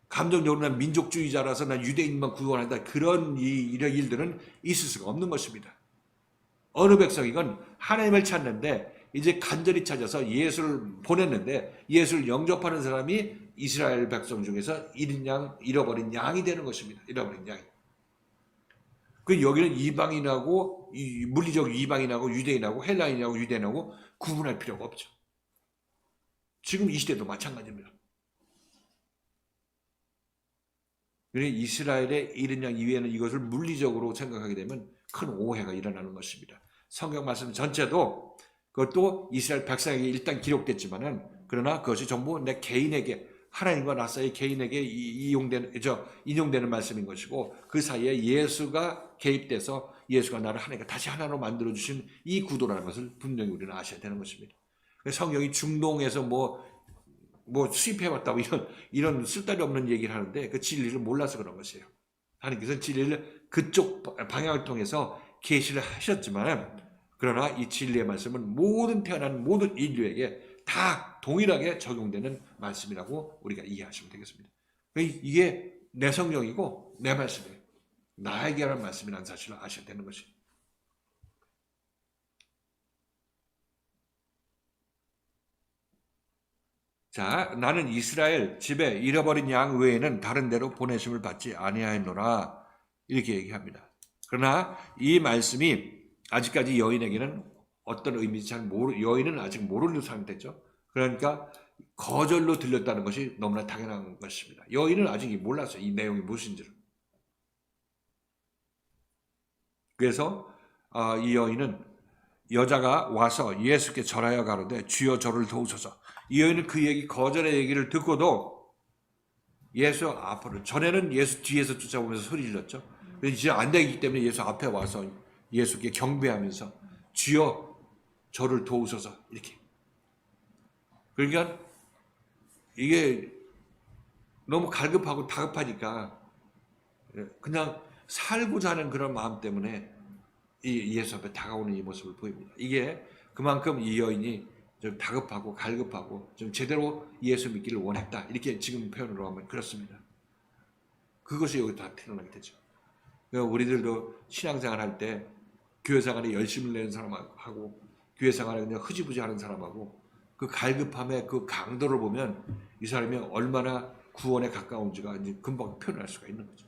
감정적으로 난 민족주의자라서 난 유대인만 구원한다. 그런 이런 일들은 있을 수가 없는 것입니다. 어느 백성이건 하나님을 찾는데 이제 간절히 찾아서 예수를 보냈는데 예수를 영접하는 사람이 이스라엘 백성 중에서 잃어버린 양이 되는 것입니다. 잃어버린 양이. 그 여기는 이방인하고 물리적 이방인하고 유대인하고 헬라인하고 유대인하고 구분할 필요가 없죠. 지금 이 시대도 마찬가지입니다. 그러니 이스라엘의 잃은 양 이외에는 이것을 물리적으로 생각하게 되면 큰 오해가 일어나는 것입니다. 성경 말씀 전체도 그것도 이스라엘 백성에게 일단 기록됐지만은 그러나 그것이 전부 내 개인에게 하나님과 나 사이 개인에게 인용되는 말씀인 것이고 그 사이에 예수가 개입돼서 예수가 나를 하나님과 다시 하나로 만들어 주신 이 구도라는 것을 분명히 우리는 아셔야 되는 것입니다. 성경이 중동에서 뭐 수입해왔다고 이런 쓸데기 없는 얘기를 하는데 그 진리를 몰라서 그런 것이에요. 하나님께서 진리를 그쪽 방향을 통해서 계시를 하셨지만 그러나 이 진리의 말씀은 태어난 모든 인류에게 다 동일하게 적용되는 말씀이라고 우리가 이해하시면 되겠습니다. 이게 내 성경이고 내 말씀이에요. 나에게 하는 말씀이라는 사실을 아셔야 되는 것이에요. 자, 나는 이스라엘 집에 잃어버린 양 외에는 다른 데로 보내심을 받지 아니하였노라 이렇게 얘기합니다. 그러나 이 말씀이 아직까지 여인에게는 어떤 의미인지 여인은 아직 모르는 상태죠. 그러니까 거절로 들렸다는 것이 너무나 당연한 것입니다. 여인은 아직 몰랐어요. 이 내용이 무엇인지를. 그래서 이 여인은 여자가 와서 예수께 절하여 가로되 주여 저를 도우소서. 이 여인은 그 거절의 얘기를 듣고도 예수 앞으로, 전에는 예수 뒤에서 쫓아오면서 소리 질렀죠. 이제 안 되기 때문에 예수 앞에 와서 예수께 경배하면서 주여 저를 도우소서 이렇게. 그러니까 이게 너무 갈급하고 다급하니까 그냥 살고자 하는 그런 마음 때문에 이 예수 앞에 다가오는 이 모습을 보입니다. 이게 그만큼 이 여인이 좀 다급하고 갈급하고 좀 제대로 예수 믿기를 원했다. 이렇게 지금 표현으로 하면 그렇습니다. 그것이 여기 다 드러나게 되죠. 우리들도 신앙생활 할 때 교회생활에 열심을 내는 사람하고 교회생활에 그냥 흐지부지 하는 사람하고 그 갈급함의 그 강도를 보면 이 사람이 얼마나 구원에 가까운지가 이제 금방 표현할 수가 있는 거죠.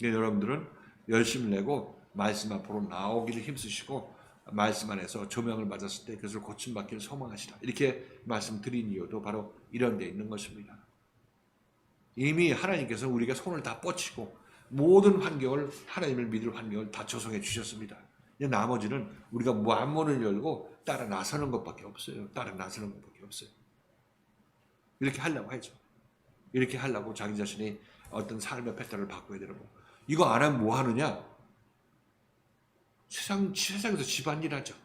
여러분들은 열심을 내고 말씀 앞으로 나오기를 힘쓰시고 말씀 안에서 조명을 받았을 때 그것을 고침받기를 소망하시라. 이렇게 말씀드린 이유도 바로 이런 데 있는 것입니다. 이미 하나님께서 우리가 손을 다 뻗치고 모든 환경을 하나님을 믿을 환경을 다 조성해 주셨습니다. 이제 나머지는 우리가 마음문을 열고 따라 나서는 것밖에 없어요. 따라 나서는 것밖에 없어요. 이렇게 하려고 하죠. 이렇게 하려고 자기 자신이 어떤 삶의 패턴을 바꿔야 되는 거. 이거 안 하면 뭐 하느냐? 세상에서 집안일 하죠.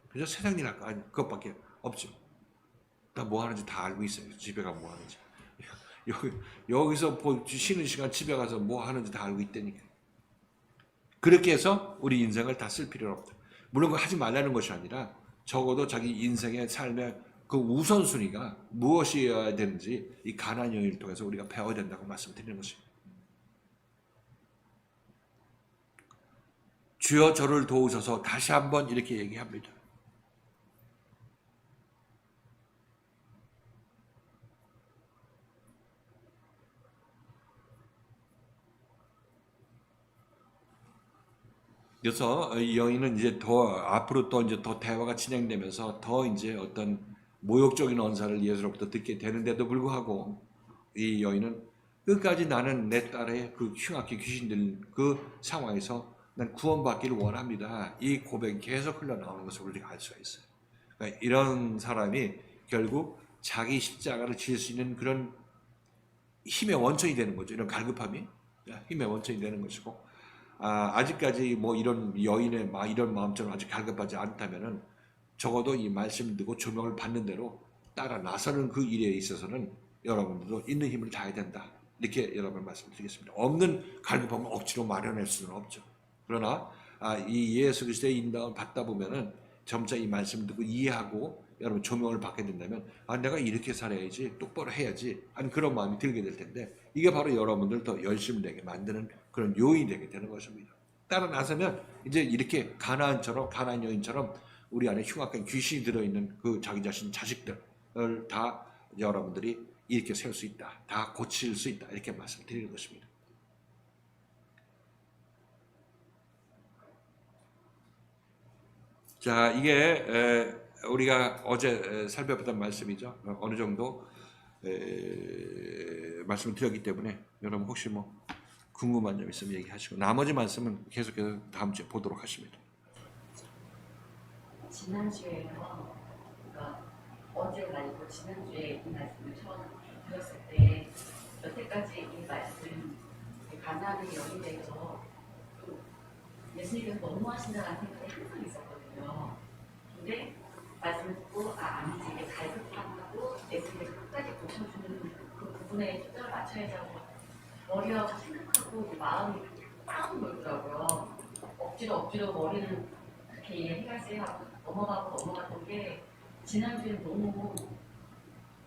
그래서 세상일 할 거 아니 그것밖에 없죠. 나 뭐 하는지 다 알고 있어요. 집에 가면 뭐 하는지. 여기서 쉬는 시간 집에 가서 뭐 하는지 다 알고 있다니까. 그렇게 해서 우리 인생을 다 쓸 필요는 없다. 물론 그거 하지 말라는 것이 아니라 적어도 자기 인생의 삶의 그 우선순위가 무엇이어야 되는지 이 가나안 여인을 통해서 우리가 배워야 된다고 말씀드리는 것입니다. 주여 저를 도우소서 다시 한번 이렇게 얘기합니다. 그래서 이 여인은 이제 앞으로 또 이제 더 대화가 진행되면서 더 이제 어떤 모욕적인 언사를 예수로부터 듣게 되는데도 불구하고 이 여인은 끝까지 나는 내 딸의 그 흉악한 귀신들 그 상황에서 난 구원받기를 원합니다. 이 고백이 계속 흘러나오는 것을 우리가 알 수가 있어요. 그러니까 이런 사람이 결국 자기 십자가를 질 수 있는 그런 힘의 원천이 되는 거죠. 이런 갈급함이 힘의 원천이 되는 것이고 아직까지 뭐 이런 여인의 이런 마음처럼 아직 갈급하지 않다면은 적어도 이 말씀 듣고 조명을 받는 대로 따라 나서는 그 일에 있어서는 여러분들도 있는 힘을 다해야 된다. 이렇게 여러분 말씀드리겠습니다. 없는 갈급함을 억지로 마련할 수는 없죠. 그러나 이 예수 그리스도의 인도를 받다 보면은 점차 이 말씀 듣고 이해하고 여러분 조명을 받게 된다면 내가 이렇게 살아야지 똑바로 해야지 하는 그런 마음이 들게 될 텐데 이게 바로 여러분들 더 열심히 되게 만드는 그런 요인이 되게 되는 것입니다. 따라 나서면 이제 이렇게 가나안 여인처럼 우리 안에 흉악한 귀신이 들어있는 그 자기 자신 자식들을 다 여러분들이 이렇게 세울 수 있다. 다 고칠 수 있다. 이렇게 말씀드리는 것입니다. 자, 이게 우리가 어제 살펴봤던 말씀이죠. 어느 정도 말씀을 드렸기 때문에 여러분 혹시 뭐 궁금한 점 있으면 얘기하시고 나머지 말씀은 계속해서 다음 주에 보도록 하십니다. 지난주에요. 그러니까 어제 말고 지난주에 이 말씀을 처음 들었을 때 여태까지 이 말씀 가나안의 여인에 대해서 예수님께서 너무하신다는 생각이 항상 있었거든요. 근데 말씀을 듣고 아니지 이게 갈급함하고 예수님께서 끝까지 고쳐주는 그 부분에 초점을 맞춰야지 하고 머리하고 생각하고 마음이 꽉 몰더라고요. 억지로 머리는 그렇게 이해해야지 하고 넘어갔던 게 지난주에 너무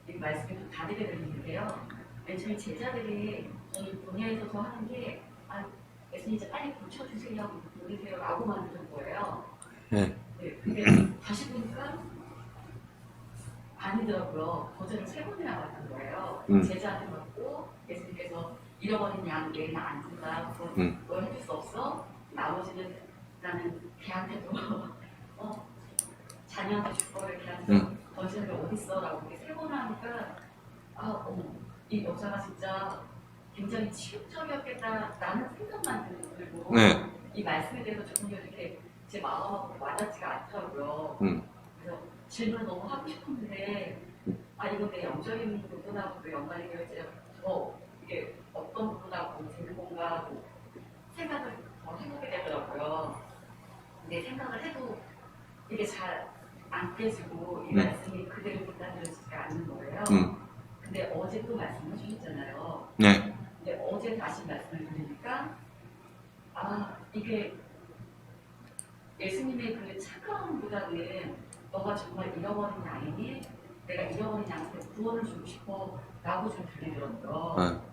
이 말씀이 좀 다르게 들리는데요. 맨 처음에 제자들이 저는 분야에서 하는 게 예수님 이제 빨리 고쳐주세요, 보내세요 라고만 들은 거예요. 네. 네, 근데 다시 보니까 아니더라고요. 거절을 3번이나 받은 거예요. 제자한테 받고 예수님께서 잃어버린 양 외에는 안 준다. 그걸 해줄 수 없어. 나머지는 나는 걔한테도 자녀한테 줄 거를 걔한테 던지는 게 어딨어 라고 이렇게 3번 하니까 이 여자가 진짜 굉장히 치욕적이었겠다라는 생각만 들고 네. 이 말씀에 대해서 조금 더 이렇게 제 마음하고 와닿지가 않더라고요. 그래서 질문을 너무 하고 싶었는데 이건 내 영적인 부분하고도 연관이 되어있지 이게 어떤 부분하고 되는 건가 하고 생각을 더 해보게 되더라고요. 근데 생각을 해도 이게 잘 안 깨지고 이 말씀이 그대로 받아들여지지가 않는 거예요. 근데 어제 또 말씀해 주셨잖아요. 네. 근데 어제 다시 말씀을 드리니까 이게 예수님의 그 차가움보다는 너가 정말 잃어버린 양이니 내가 잃어버린 양한테 구원을 주고 싶어 라고 좀 들리더라고요.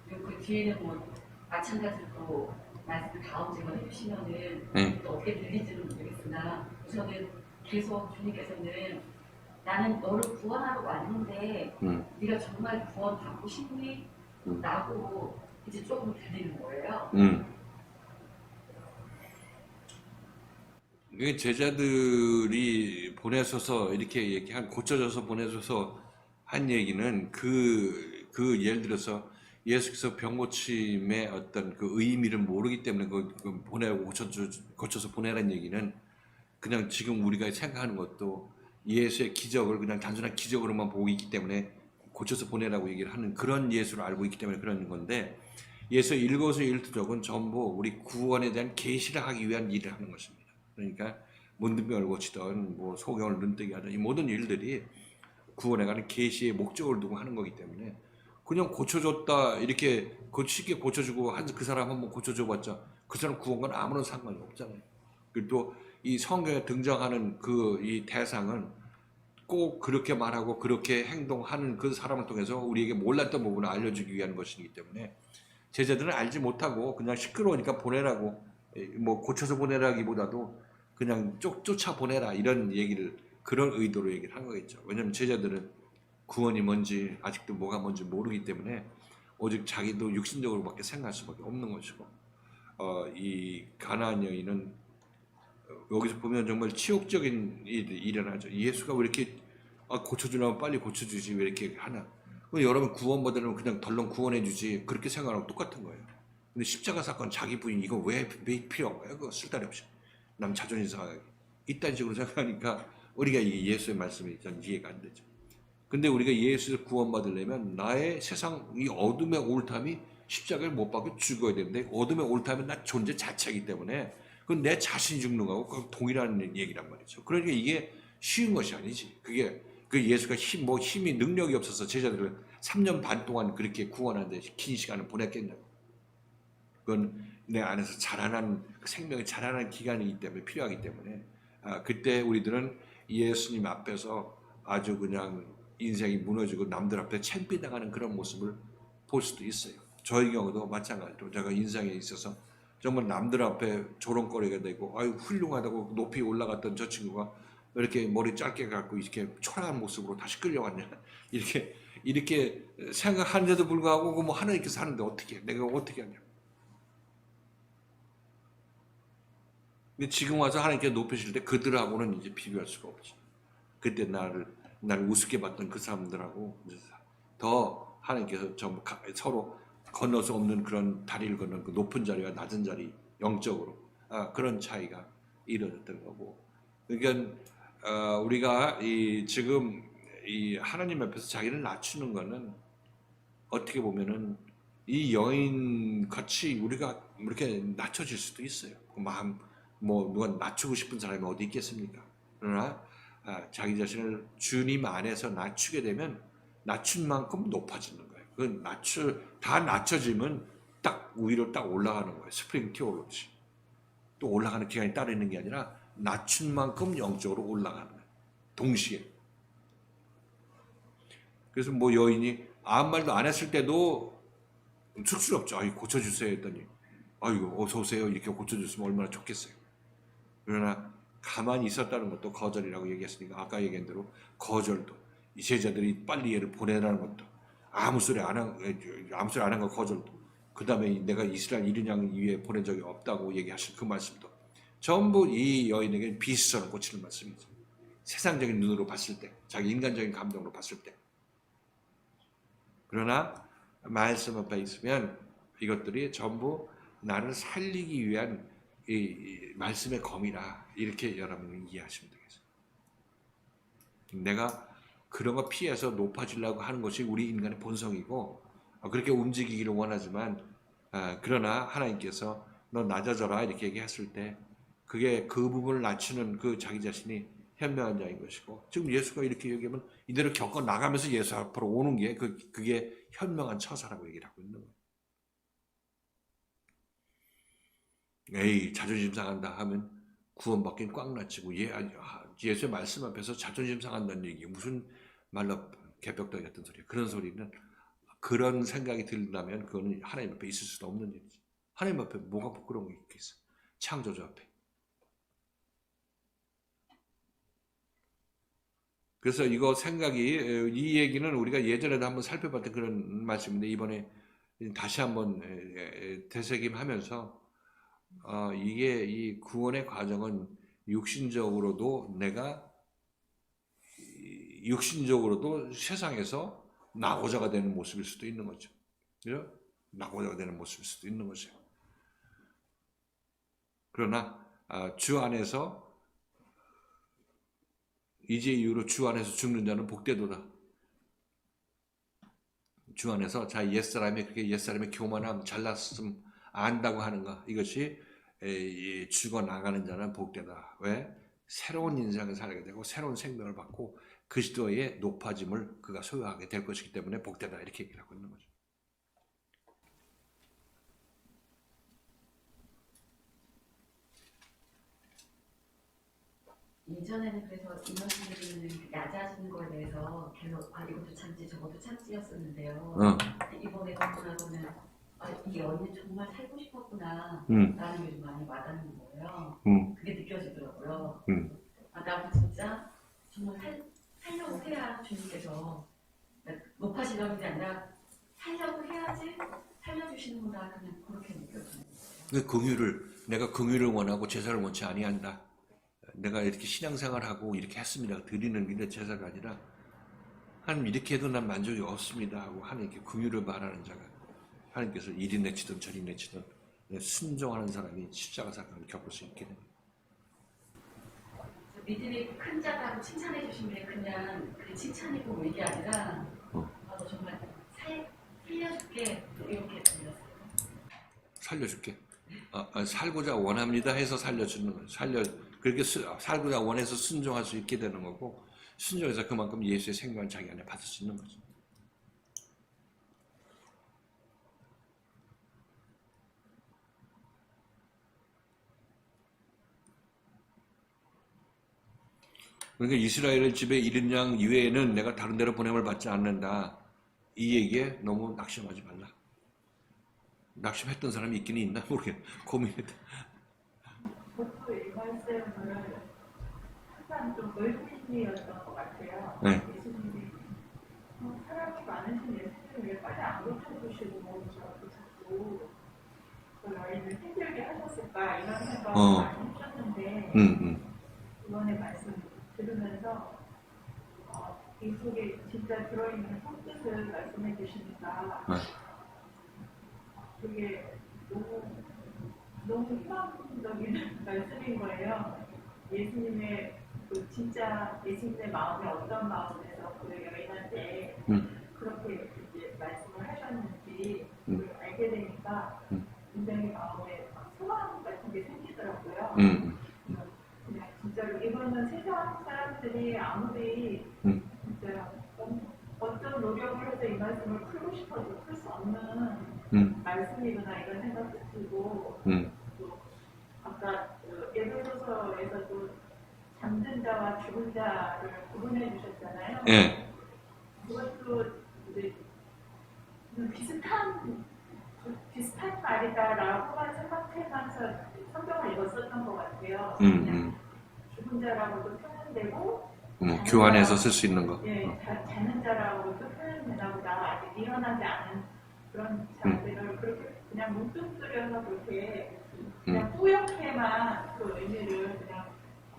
그리고 그 뒤에는 뭐 마찬가지로 말씀을 다음 주에 해주시면은 또 어떻게 들릴지는 모르겠으나 우선은 계속 주님께서는 나는 너를 구원하러 왔는데 네가 정말 구원 받고 싶니? 라고 이제 조금 들리는 거예요. 이게 제자들이 보내셔서 이렇게 얘기한 고쳐져서 보내셔서 한 얘기는 그 예를 들어서 예수께서 병 고침의 어떤 그 의미를 모르기 때문에 그 보내고 고쳐서 보내라는 얘기는 그냥 지금 우리가 생각하는 것도 예수의 기적을 그냥 단순한 기적으로만 보고 있기 때문에 고쳐서 보내라고 얘기를 하는 그런 예수를 알고 있기 때문에 그런 건데 예수의 일거수일투족은 전부 우리 구원에 대한 계시를 하기 위한 일을 하는 것입니다. 그러니까 문둥병을 고치던 뭐 소경을 눈뜨게 하던 이 모든 일들이 구원에 관한 계시의 목적을 두고 하는 거기 때문에 그냥 고쳐줬다 이렇게 쉽게 고쳐주고 그 사람 한번 고쳐줘봤자 그 사람 구원과는 아무런 상관이 없잖아요. 그리고 또 이 성경에 등장하는 이 대상은 꼭 그렇게 말하고 그렇게 행동하는 그 사람을 통해서 우리에게 몰랐던 부분을 알려주기 위한 것이기 때문에 제자들은 알지 못하고 그냥 시끄러우니까 보내라고 뭐 고쳐서 보내라기보다도 그냥 쫓아 보내라 이런 얘기를 그런 의도로 얘기를 한 거겠죠. 왜냐하면 제자들은 구원이 뭔지 아직도 뭐가 뭔지 모르기 때문에 오직 자기도 육신적으로밖에 생각할 수밖에 없는 것이고 이 가나안 여인은 여기서 보면 정말 치욕적인 일이 일어나죠. 예수가 왜 이렇게 고쳐주려면 빨리 고쳐주지 왜 이렇게 하나. 여러분 구원받으려면 그냥 덜렁 구원해주지 그렇게 생각하고 똑같은 거예요. 근데 십자가 사건 자기 부인 이거 왜 필요한 거예요? 그거 쓸데리 없이 남 자존심 상하게 이딴 식으로 생각하니까 우리가 이 예수의 말씀이 전 이해가 안 되죠. 근데 우리가 예수를 구원받으려면 나의 세상 이 어둠의 올탐이 십자가를 못 박고 죽어야 되는데 어둠의 올탐은 나 존재 자체이기 때문에 그건 내 자신이 죽는 거하고 동일한 얘기란 말이죠. 그러니까 이게 쉬운 것이 아니지. 그게 그 예수가 힘이 능력이 없어서 제자들을 3년 반 동안 그렇게 구원하는데 긴 시간을 보냈겠냐고. 그건 내 안에서 자라난 생명이 자라난 기간이기 때문에 필요하기 때문에 그때 우리들은 예수님 앞에서 아주 그냥 인생이 무너지고 남들 앞에 창피당하는 그런 모습을 볼 수도 있어요. 저의 경우도 마찬가지로 제가 인생에 있어서 정말 남들 앞에 조롱거리가 되고 아유 훌륭하다고 높이 올라갔던 저 친구가 왜 이렇게 머리 짧게 갖고 이렇게 초라한 모습으로 다시 끌려왔냐 이렇게 생각하는데도 불구하고 그 뭐 하나님께서 하는데 어떻게 내가 어떻게 하냐. 근데 지금 와서 하나님께서 높이실 때 그들하고는 이제 비교할 수가 없지. 그때 나를 우습게 봤던 그 사람들하고 더 하나님께서 전부 서로 건널 수 없는 그런 다리를 건넌 그 높은 자리와 낮은 자리 영적으로 그런 차이가 이루어졌던 거고. 그러니까 우리가 지금 이 하나님 앞에서 자기를 낮추는 거는 어떻게 보면은 이 여인 같이 우리가 이렇게 낮춰질 수도 있어요. 그 마음 뭐 누가 낮추고 싶은 사람이 어디 있겠습니까? 그러나 자기 자신을 주님 안에서 낮추게 되면 낮춘 만큼 높아지는 거예요. 그 다 낮춰지면 딱 위로 딱 올라가는 거예요. 스프링 튀어오르듯이. 또 올라가는 기간이 따로 있는 게 아니라 낮춘 만큼 영적으로 올라가는 거예요. 동시에. 그래서 뭐 여인이 아무 말도 안 했을 때도 쑥스럽죠. 아이 고쳐주세요 했더니 아이고 어서 오세요 이렇게 고쳐줬으면 얼마나 좋겠어요. 그러나 가만히 있었다는 것도 거절이라고 얘기했으니까 아까 얘기한 대로 거절도 이 제자들이 빨리 얘를 보내라는 것도 아무 소리 안 한 거 거절도 그 다음에 내가 이스라엘 이른 양 위에 보낸 적이 없다고 얘기하신 그 말씀도 전부 이 여인에게 비스선을 꽂히는 말씀이죠. 세상적인 눈으로 봤을 때 자기 인간적인 감정으로 봤을 때. 그러나 말씀 앞에 있으면 이것들이 전부 나를 살리기 위한 이 말씀의 검이라 이렇게 여러분이 이해하시면 되겠어요. 내가 그런 거 피해서 높아지려고 하는 것이 우리 인간의 본성이고 그렇게 움직이기를 원하지만 그러나 하나님께서 너 낮아져라 이렇게 얘기했을 때 그게 그 부분을 낮추는 그 자기 자신이 현명한 자인 것이고 지금 예수가 이렇게 얘기하면 이대로 겪어 나가면서 예수 앞으로 오는 게 그게 현명한 처사라고 얘기를 하고 있는 거예요. 에이 자존심 상한다 하면 구원받긴 꽉 낮추고 예수의 말씀 앞에서 자존심 상한다는 얘기 무슨 말로 개벽다귀 같은 소리야. 그런 소리는 그런 생각이 든다면 그거는 하나님 앞에 있을 수도 없는 일이지. 하나님 앞에 뭐가 부끄러운 게 있겠어. 창조주 앞에. 그래서 이거 생각이 이 얘기는 우리가 예전에도 한번 살펴봤던 그런 말씀인데 이번에 다시 한번 되새김하면서 이게 이 구원의 과정은 육신적으로도 세상에서 낙오자가 되는 모습일 수도 있는 거죠. 그죠? 낙오자가 되는 모습일 수도 있는 거죠. 그러나 주 안에서 이제 이후로 주 안에서 죽는 자는 복되도다. 주 안에서 옛사람이 그렇게 옛사람의 교만함 잘났음 안다고 하는가 이것이 죽어나가는 자는 복되다. 왜? 새로운 인생을 살게 되고 새로운 생명을 받고 그리스도의 높아짐을 그가 소유하게 될 것이기 때문에 복되다 이렇게 얘기를 하고 있는 거죠. 예전에는 그래서 인원들은 낮아지는 거에 대해서 계속 이것도 참지 저것도 참지였었는데요. 이번에 듣고 나서는 이 언니 정말 살고 싶었구나 라는 게 좀 많이 와닿는 거예요. 그게 느껴지더라고요. 나도 진짜 정말 살려고 해야 주님께서 높아지려는 게 아니라 살려고 해야지 살려주시는구나 그냥 그렇게 느껴져요. 내가 긍휼을 원하고 제사를 원치 아니한다. 내가 이렇게 신앙생활하고 이렇게 했습니다. 드리는 게 제사가 아니라 하나님 이렇게 해도 난 만족이 없습니다 하고 하나님께 긍휼을 말하는 자가 하나님께서 이리 내치든 저리 내치든 순종하는 사람이 십자가 사건을 겪을 수 있게 됩니다. 믿음이 큰 자라고 칭찬해 주신 게 그냥 그 칭찬이고 이게 아니라 너 정말 살려줄게 이렇게 들렸어요. 살려줄게. 살고자 원합니다 해서 살려주는 거예요. 그렇게 살고자 원해서 순종할 수 있게 되는 거고 순종해서 그만큼 예수의 생명을 자기 안에 받을 수 있는 거죠. 그러니까 이스라엘 집에 이른 양 이외에는 내가 다른 데로 보냄을 받지 않는다. 이 얘기에 너무 낙심하지 말라. 낙심했던 사람이 있기는 있나 모르겠. 고민했다. 저도 이 말씀을 항상 좀 의문이었던 것 같아요. 네. 예수님이 사람이 많으신 예수님을 왜 빨리 안 고쳐주시고 저도 자꾸 그 아이를 힘들게 하셨을까 이런 생각을 많이 했었는데 이번에 말씀 들으면서 이 속에 진짜 들어있는 손뜻을 말씀해 주시니까 그게 너무 희망적인 말씀인 거예요. 예수님의 그 진짜 예수님의 마음이 어떤 마음에서 그 여인한테 그렇게 이제 말씀을 하셨는지 그걸 알게 되니까 굉장히 마음에 소망 같은 게 생기더라고요. 그냥 진짜로 이거는 세상 사람들이 아무리 진짜 어떤 노력을 해서 이 말씀을 풀고 싶어도 풀 수 없는 말씀이구나 이런 생각도 들고 또 아까 그 에베소서에서도 잠든 자와 죽은 자를 구분해 주셨잖아요. 예. 그것도 이제 비슷한 말이다라고만 생각하면서 성경을 읽었었던 것 같아요. 그냥 죽은 자라고도 표현되고 교환해서 쓸 수 있는 거. 예, 자는 자라고도 표현되나 보다. 아직 일어나지 않은 그런 자들을 그렇게 그냥 뭉뚱그려서 그렇게 그냥 뿌옇게만 그 의미를 그냥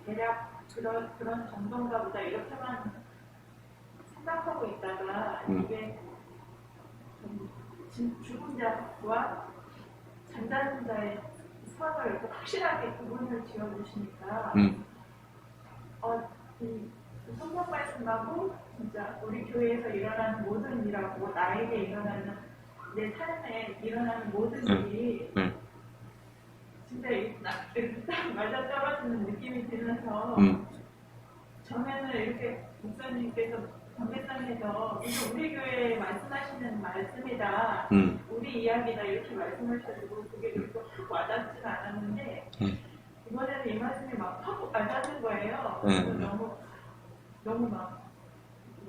대략 그런 정도인가 보다 이렇게만 생각하고 있다가 이게 죽은 자와 잠자는 자의 선을 확실하게 구분을 지어주시니까 이 성경 말씀하고 진짜 우리 교회에서 일어나는 모든 일하고 나에게 일어나는 내 삶에 일어나는 모든 일이 진짜 딱 맞아떨어지는 느낌이 들면서 전에는 이렇게 목사님께서 전매상에서 이거 우리 교회에 말씀하시는 말씀이다 우리 이야기다 이렇게 말씀하셔가지고 그게 이렇게 확 와닿지는 않았는데 이번에는 이 말씀이 막 확 와닿는 거예요. 너무 막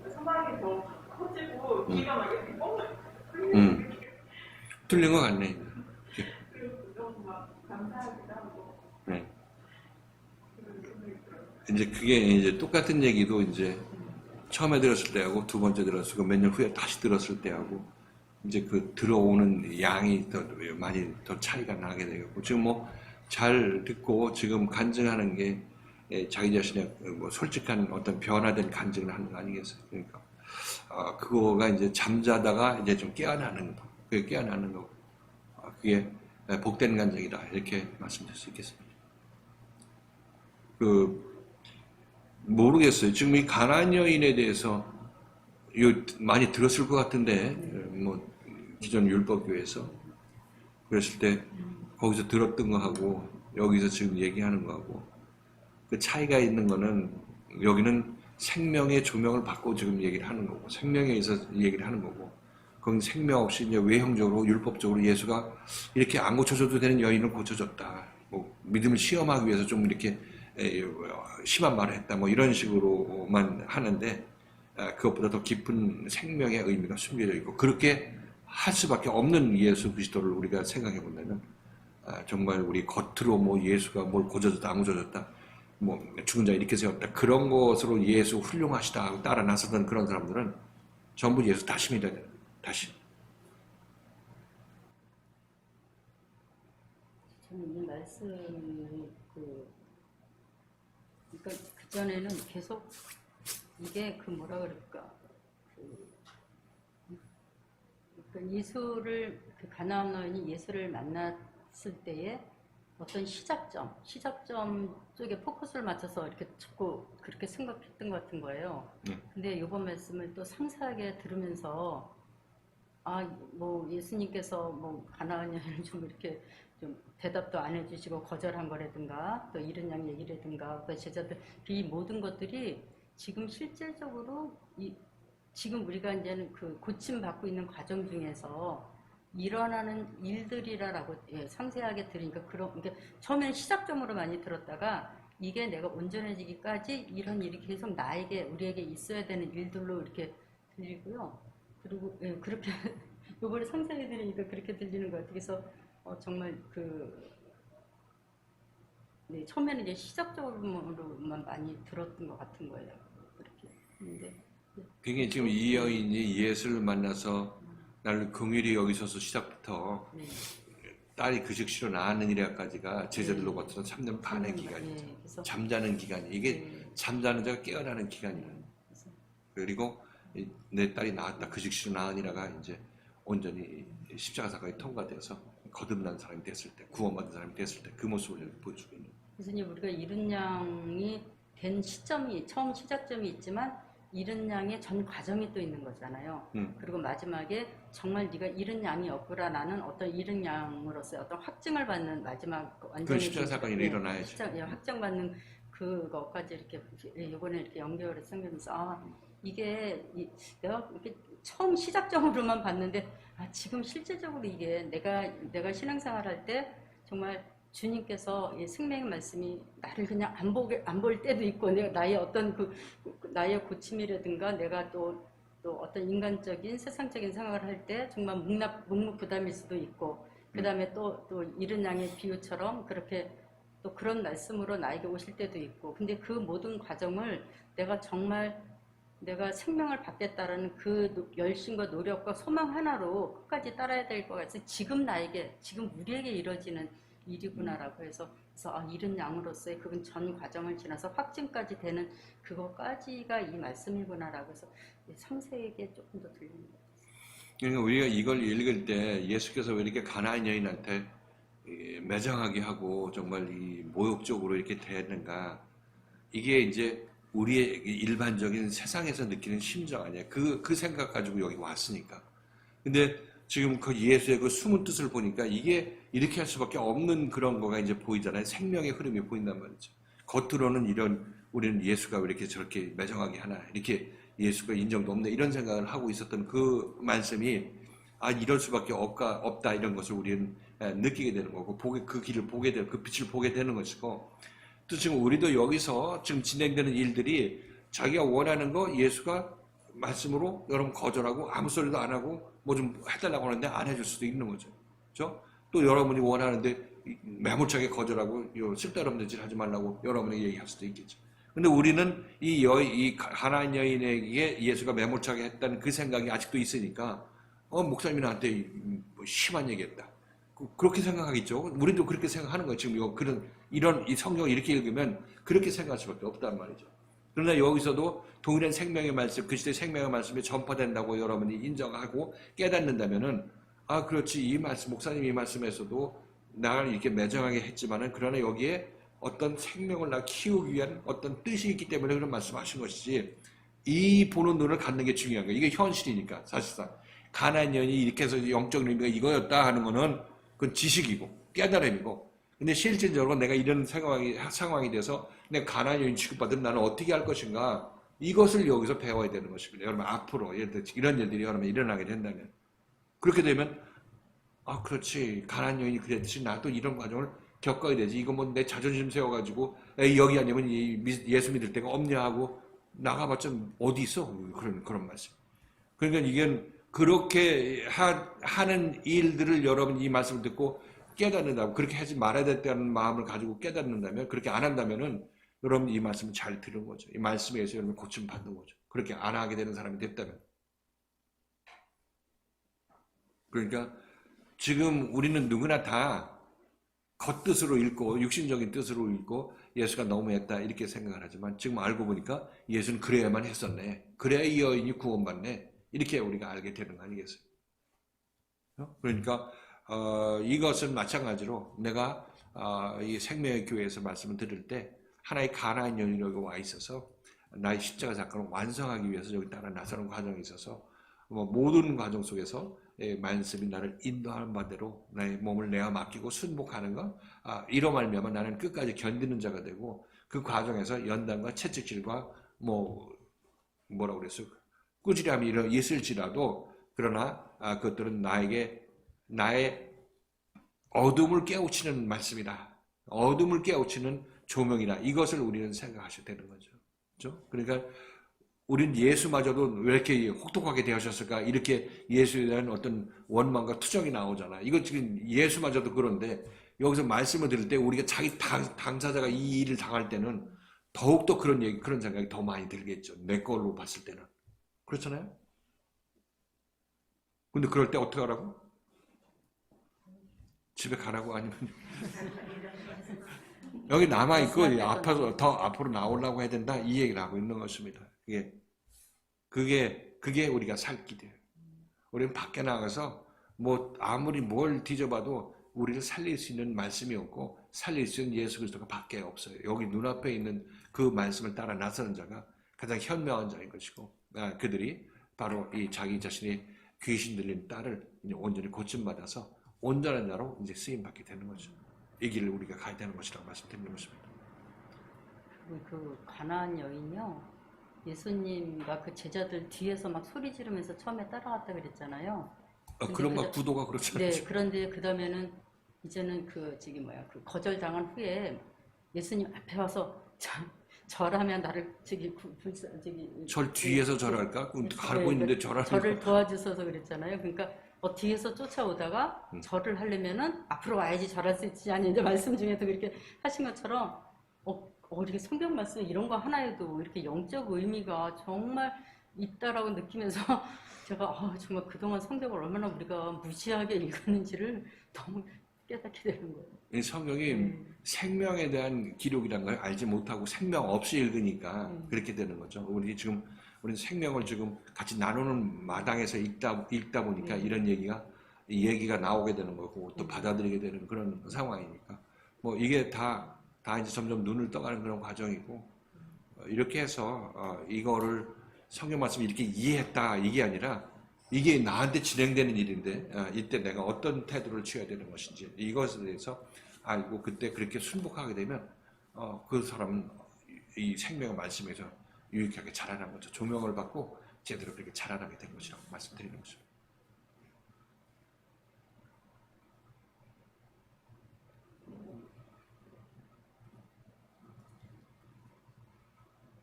소망이 더 커지고 귀가 막 이렇게 뻥 뚫린 것 같네. 너무 막 감사하기도 하고. 네. 이제 그게 이제 똑같은 얘기도 이제 처음에 들었을 때하고 두 번째 들었고 몇 년 후에 다시 들었을 때하고 이제 그 들어오는 양이 더 많이 더 차이가 나게 되고 지금 뭐 잘 듣고 지금 간증하는 게 자기 자신의 뭐 솔직한 어떤 변화된 간증을 하는 거 아니겠어요? 그러니까 그거가 이제 잠자다가 이제 좀 깨어나는 거, 그게 깨어나는 거고 그게 복된 간증이다 이렇게 말씀드릴 수 있겠습니다. 모르겠어요. 지금 이 가나안 여인에 대해서 많이 들었을 것 같은데 뭐 기존 율법교회에서 그랬을 때 거기서 들었던 거하고 여기서 지금 얘기하는 거하고 그 차이가 있는 거는 여기는 생명의 조명을 받고 지금 얘기를 하는 거고 생명에 의해서 얘기를 하는 거고 거기 생명 없이 이제 외형적으로 율법적으로 예수가 이렇게 안 고쳐줘도 되는 여인을 고쳐줬다. 뭐 믿음을 시험하기 위해서 좀 이렇게 심한 말을 했다. 뭐 이런 식으로만 하는데 그것보다 더 깊은 생명의 의미가 숨겨져 있고 그렇게 할 수밖에 없는 예수 그리스도를 우리가 생각해 본다면 정말 우리 겉으로 뭐 예수가 뭘 고쳐줬다 안 고쳐줬다 뭐 죽은 자 이렇게 세웠다 그런 것으로 예수 훌륭하시다 하고 따라 나서던 그런 사람들은 전부 예수 다시 믿어야 돼요. 다시. 저는 이 말씀이 그러니까 그 전에는 계속 이게 그 뭐라 그럴까 그러니까 예수를 그 가나안 여인이 예수를 만났을 때에 어떤 시작점 쪽에 포커스를 맞춰서 이렇게 자꾸 그렇게 생각했던 것 같은 거예요. 근데 이번 말씀을 또 상세하게 들으면서 뭐 예수님께서 뭐 가나안 여인을 좀 이렇게 좀 대답도 안 해주시고 거절한 거라든가 또 이런 양 얘기라든가 또 제자들 이 모든 것들이 지금 실질적으로 지금 우리가 이제는 그 고침 받고 있는 과정 중에서 일어나는 일들이라고 상세하게 들으니까 그러니까 처음에는 시작점으로 많이 들었다가 이게 내가 온전해지기까지 이런 일이 계속 우리에게 있어야 되는 일들로 이렇게 들리고요. 그리고 그렇게 요번에 상세히 들으니까 그렇게 들리는 것 같아요. 그래서 정말 네, 처음에는 이제 시작적으로만 많이 들었던 것 같은 거예요. 그렇게. 근데 그게 지금 이 여인이 예수를 만나서 나를 긍휼히 여기셔서 시작부터 네. 딸이 그 즉시로 낳았느니라까지가 제자들로부터는 3년 반의 기간이죠. 네, 그래서 잠자는 기간이 이게 네. 잠자는 자가 깨어나는 기간이에요. 그래서 그리고 내 딸이 낳았다 그 즉시로 낳으니라가 이제 온전히 십자가 사건이 통과돼서 거듭난 사람이 됐을 때, 구원받은 사람이 됐을 때 그 모습을 여기 보여주고 있는 거예요. 그래서 이제 우리가 이른 양이 된 시점이 처음 시작점이 있지만 이른 양의 전 과정이 또 있는 거잖아요. 그리고 마지막에 정말 네가 이른 양이었구나라는 어떤 이른 양으로서의 어떤 확증을 받는 마지막 그 완전히 십자가 사건이 일어나야죠. 확정받는 그것까지 이렇게 이번에 이렇게 연결해서 생기면서 이게 내가 이렇게 처음 시작점으로만 봤는데 지금 실제적으로 이게 내가 신앙생활할 때 정말 주님께서 이 생명의 말씀이 나를 그냥 안 볼 때도 있고 나의 어떤 나의 고침이라든가 내가 또 어떤 인간적인 세상적인 생각을 할 때 정말 묵묵부담일 수도 있고 그 다음에 또 이른 양의 비유처럼 그렇게 또 그런 말씀으로 나에게 오실 때도 있고 근데 그 모든 과정을 내가 정말 내가 생명을 받겠다라는 그 열심과 노력과 소망 하나로 끝까지 따라야 될 것 같아서 지금 우리에게 이루어지는 일이구나라고 해서 이른 양으로서의 그건 전 과정을 지나서 확증까지 되는 그것까지가 이 말씀이구나라고 해서 상세하게 조금 더 들리는 것 같아요. 그러니까 우리가 이걸 읽을 때 예수께서 왜 이렇게 가나안 여인한테 매장하게 하고 정말 이 모욕적으로 이렇게 대했는가? 이게 이제 우리의 일반적인 세상에서 느끼는 심정 아니야. 그 생각 가지고 여기 왔으니까. 근데 지금 그 예수의 그 숨은 뜻을 보니까 이게 이렇게 할 수밖에 없는 그런 거가 이제 보이잖아요. 생명의 흐름이 보인단 말이죠. 겉으로는 우리는 예수가 왜 이렇게 저렇게 매정하게 하나, 이렇게 예수가 인정도 없네, 이런 생각을 하고 있었던 그 말씀이 이럴 수밖에 없다, 이런 것을 우리는 느끼게 되는 거고, 그 길을 보게 되고, 그 빛을 보게 되는 것이고, 또 지금 우리도 여기서 지금 진행되는 일들이 자기가 원하는 거 예수가 말씀으로 여러분 거절하고 아무 소리도 안 하고 뭐 좀 해달라고 하는데 안 해줄 수도 있는 거죠. 그렇죠? 또 여러분이 원하는데 매몰차게 거절하고 쓸데없는 짓 하지 말라고 여러분에게 얘기할 수도 있겠죠. 근데 우리는 이 가나안 여인에게 예수가 매몰차게 했다는 그 생각이 아직도 있으니까 목사님이 나한테 뭐 심한 얘기했다. 그렇게 생각하겠죠. 우리도 그렇게 생각하는 거예요. 지금 이 성경을 이렇게 읽으면 그렇게 생각할 수밖에 없단 말이죠. 그러나 여기서도 동일한 생명의 말씀, 그 시대 생명의 말씀이 전파된다고 여러분이 인정하고 깨닫는다면은 그렇지, 이 말씀, 목사님 이 말씀에서도 나를 이렇게 매정하게 했지만은 그러나 여기에 어떤 생명을 나 키우기 위한 어떤 뜻이 있기 때문에 그런 말씀하신 것이지, 이 보는 눈을 갖는 게 중요한 거예요. 이게 현실이니까. 사실상 가나안 여인이 이렇게 해서 영적 의미가 이거였다 하는 거는 그건 지식이고 깨달음이고, 근데 실질적으로 내가 이런 상황이 돼서 내가 가나안 여인 취급받으면 나는 어떻게 할 것인가, 이것을 여기서 배워야 되는 것입니다. 여러분 앞으로 이런 일들이 여러분 일어나게 된다면, 그렇게 되면 그렇지, 가나안 여인이 그랬듯이 나도 이런 과정을 겪어야 되지. 이거 뭐 내 자존심 세워가지고 여기 아니면 예수 믿을 데가 없냐 하고 나가봤자 어디 있어, 그런 말씀. 그러니까 이게 그렇게 하는 일들을 여러분 이 말씀을 듣고 깨닫는다고, 그렇게 하지 말아야 된다는 마음을 가지고 깨닫는다면, 그렇게 안 한다면은 여러분 이 말씀을 잘 들은 거죠. 이 말씀에 의해서 여러분 고침 받는 거죠. 그렇게 안 하게 되는 사람이 됐다면. 그러니까 지금 우리는 누구나 다 겉뜻으로 읽고 육신적인 뜻으로 읽고 예수가 너무했다 이렇게 생각을 하지만, 지금 알고 보니까 예수는 그래야만 했었네, 그래야 이 여인이 구원받네, 이렇게 우리가 알게 되는 거 아니겠어요? 그러니까 이것은 마찬가지로 내가 이 생명의 교회에서 말씀을 들을 때 하나의 가나안 여인이 여기 와 있어서 나의 십자가 사건을 완성하기 위해서 여기 따라 나서는 과정이 있어서 모든 과정 속에서 말씀이 나를 인도하는 바대로 나의 몸을 내어 맡기고 순복하는 것, 이로 말미암아 나는 끝까지 견디는 자가 되고, 그 과정에서 연단과 채찍질과 뭐라고 그랬어요? 꾸지람이 있을지라도, 그러나 그것들은 나의 어둠을 깨우치는 말씀이다, 어둠을 깨우치는 조명이다, 이것을 우리는 생각하셔야 되는 거죠. 그렇죠? 그러니까 우린 예수마저도 왜 이렇게 혹독하게 대하셨을까? 이렇게 예수에 대한 어떤 원망과 투정이 나오잖아. 이거 지금 예수마저도 그런데 여기서 말씀을 들을 때 우리가 자기 당사자가 이 일을 당할 때는 더욱더 그런 생각이 더 많이 들겠죠. 내 걸로 봤을 때는. 그렇잖아요? 근데 그럴 때 어떻게 하라고? 집에 가라고 아니면 여기 남아있고 앞에서 더 앞으로 나오려고 해야 된다 이 얘기를 하고 있는 것입니다. 그게 우리가 살 길이에요. 우리는 밖에 나가서 뭐 아무리 뭘 뒤져봐도 우리를 살릴 수 있는 말씀이 없고 살릴 수 있는 예수 그리스도가 밖에 없어요. 여기 눈앞에 있는 그 말씀을 따라 나서는 자가 가장 현명한 자인 것이고 그들이 바로 이 자기 자신의 귀신 들린 딸을 이제 온전히 고침받아서 온전한 자로 이제 쓰임받게 되는 거죠. 이 길을 우리가 가야 되는 것이라고 말씀드리는 것입니다. 그 가나안 여인요, 예수님과 그 제자들 뒤에서 막 소리 지르면서 처음에 따라갔다 그랬잖아요. 그런 막 구도가 그렇잖아요. 네, 그런데 그 다음에는 이제는 그 거절당한 후에 예수님 앞에 와서 절하면 나를 절 뒤에서 절할까? 가고 있는데 절하는 저를 도와주셔서 그랬잖아요. 그러니까 뒤에서 쫓아오다가 절을 하려면은 앞으로 와야지 절할 수 있지 아니 이제 말씀 중에도 그렇게 하신 것처럼 이렇게 성경 말씀 이런 거 하나에도 이렇게 영적 의미가 정말 있다라고 느끼면서 제가 정말 그동안 성경을 얼마나 우리가 무시하게 읽었는지를 너무 깨닫게 되는 거예요. 이 성경이 생명에 대한 기록이라는 걸 알지 못하고 생명 없이 읽으니까 그렇게 되는 거죠. 우리는 생명을 지금 같이 나누는 마당에서 읽다 보니까 이런 얘기가 나오게 되는 거고 또 받아들이게 되는 그런 상황이니까 뭐 이게 다 이제 점점 눈을 떠가는 그런 과정이고 이렇게 해서 이거를 성경 말씀을 이렇게 이해했다 이게 아니라 이게 나한테 진행되는 일인데 이때 내가 어떤 태도를 취해야 되는 것인지 이것에 대해서 알고 그때 그렇게 순복하게 되면 그 사람은 이 생명의 말씀에서 유익하게 자라난 거죠. 조명을 받고 제대로 그렇게 자라나게 된 것이라고 말씀드리는 거죠.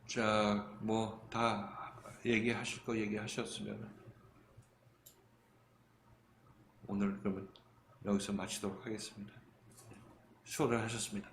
자, 뭐 다 얘기하실 거 얘기하셨으면 오늘 그러면 여기서 마치도록 하겠습니다. 수고를 하셨습니다.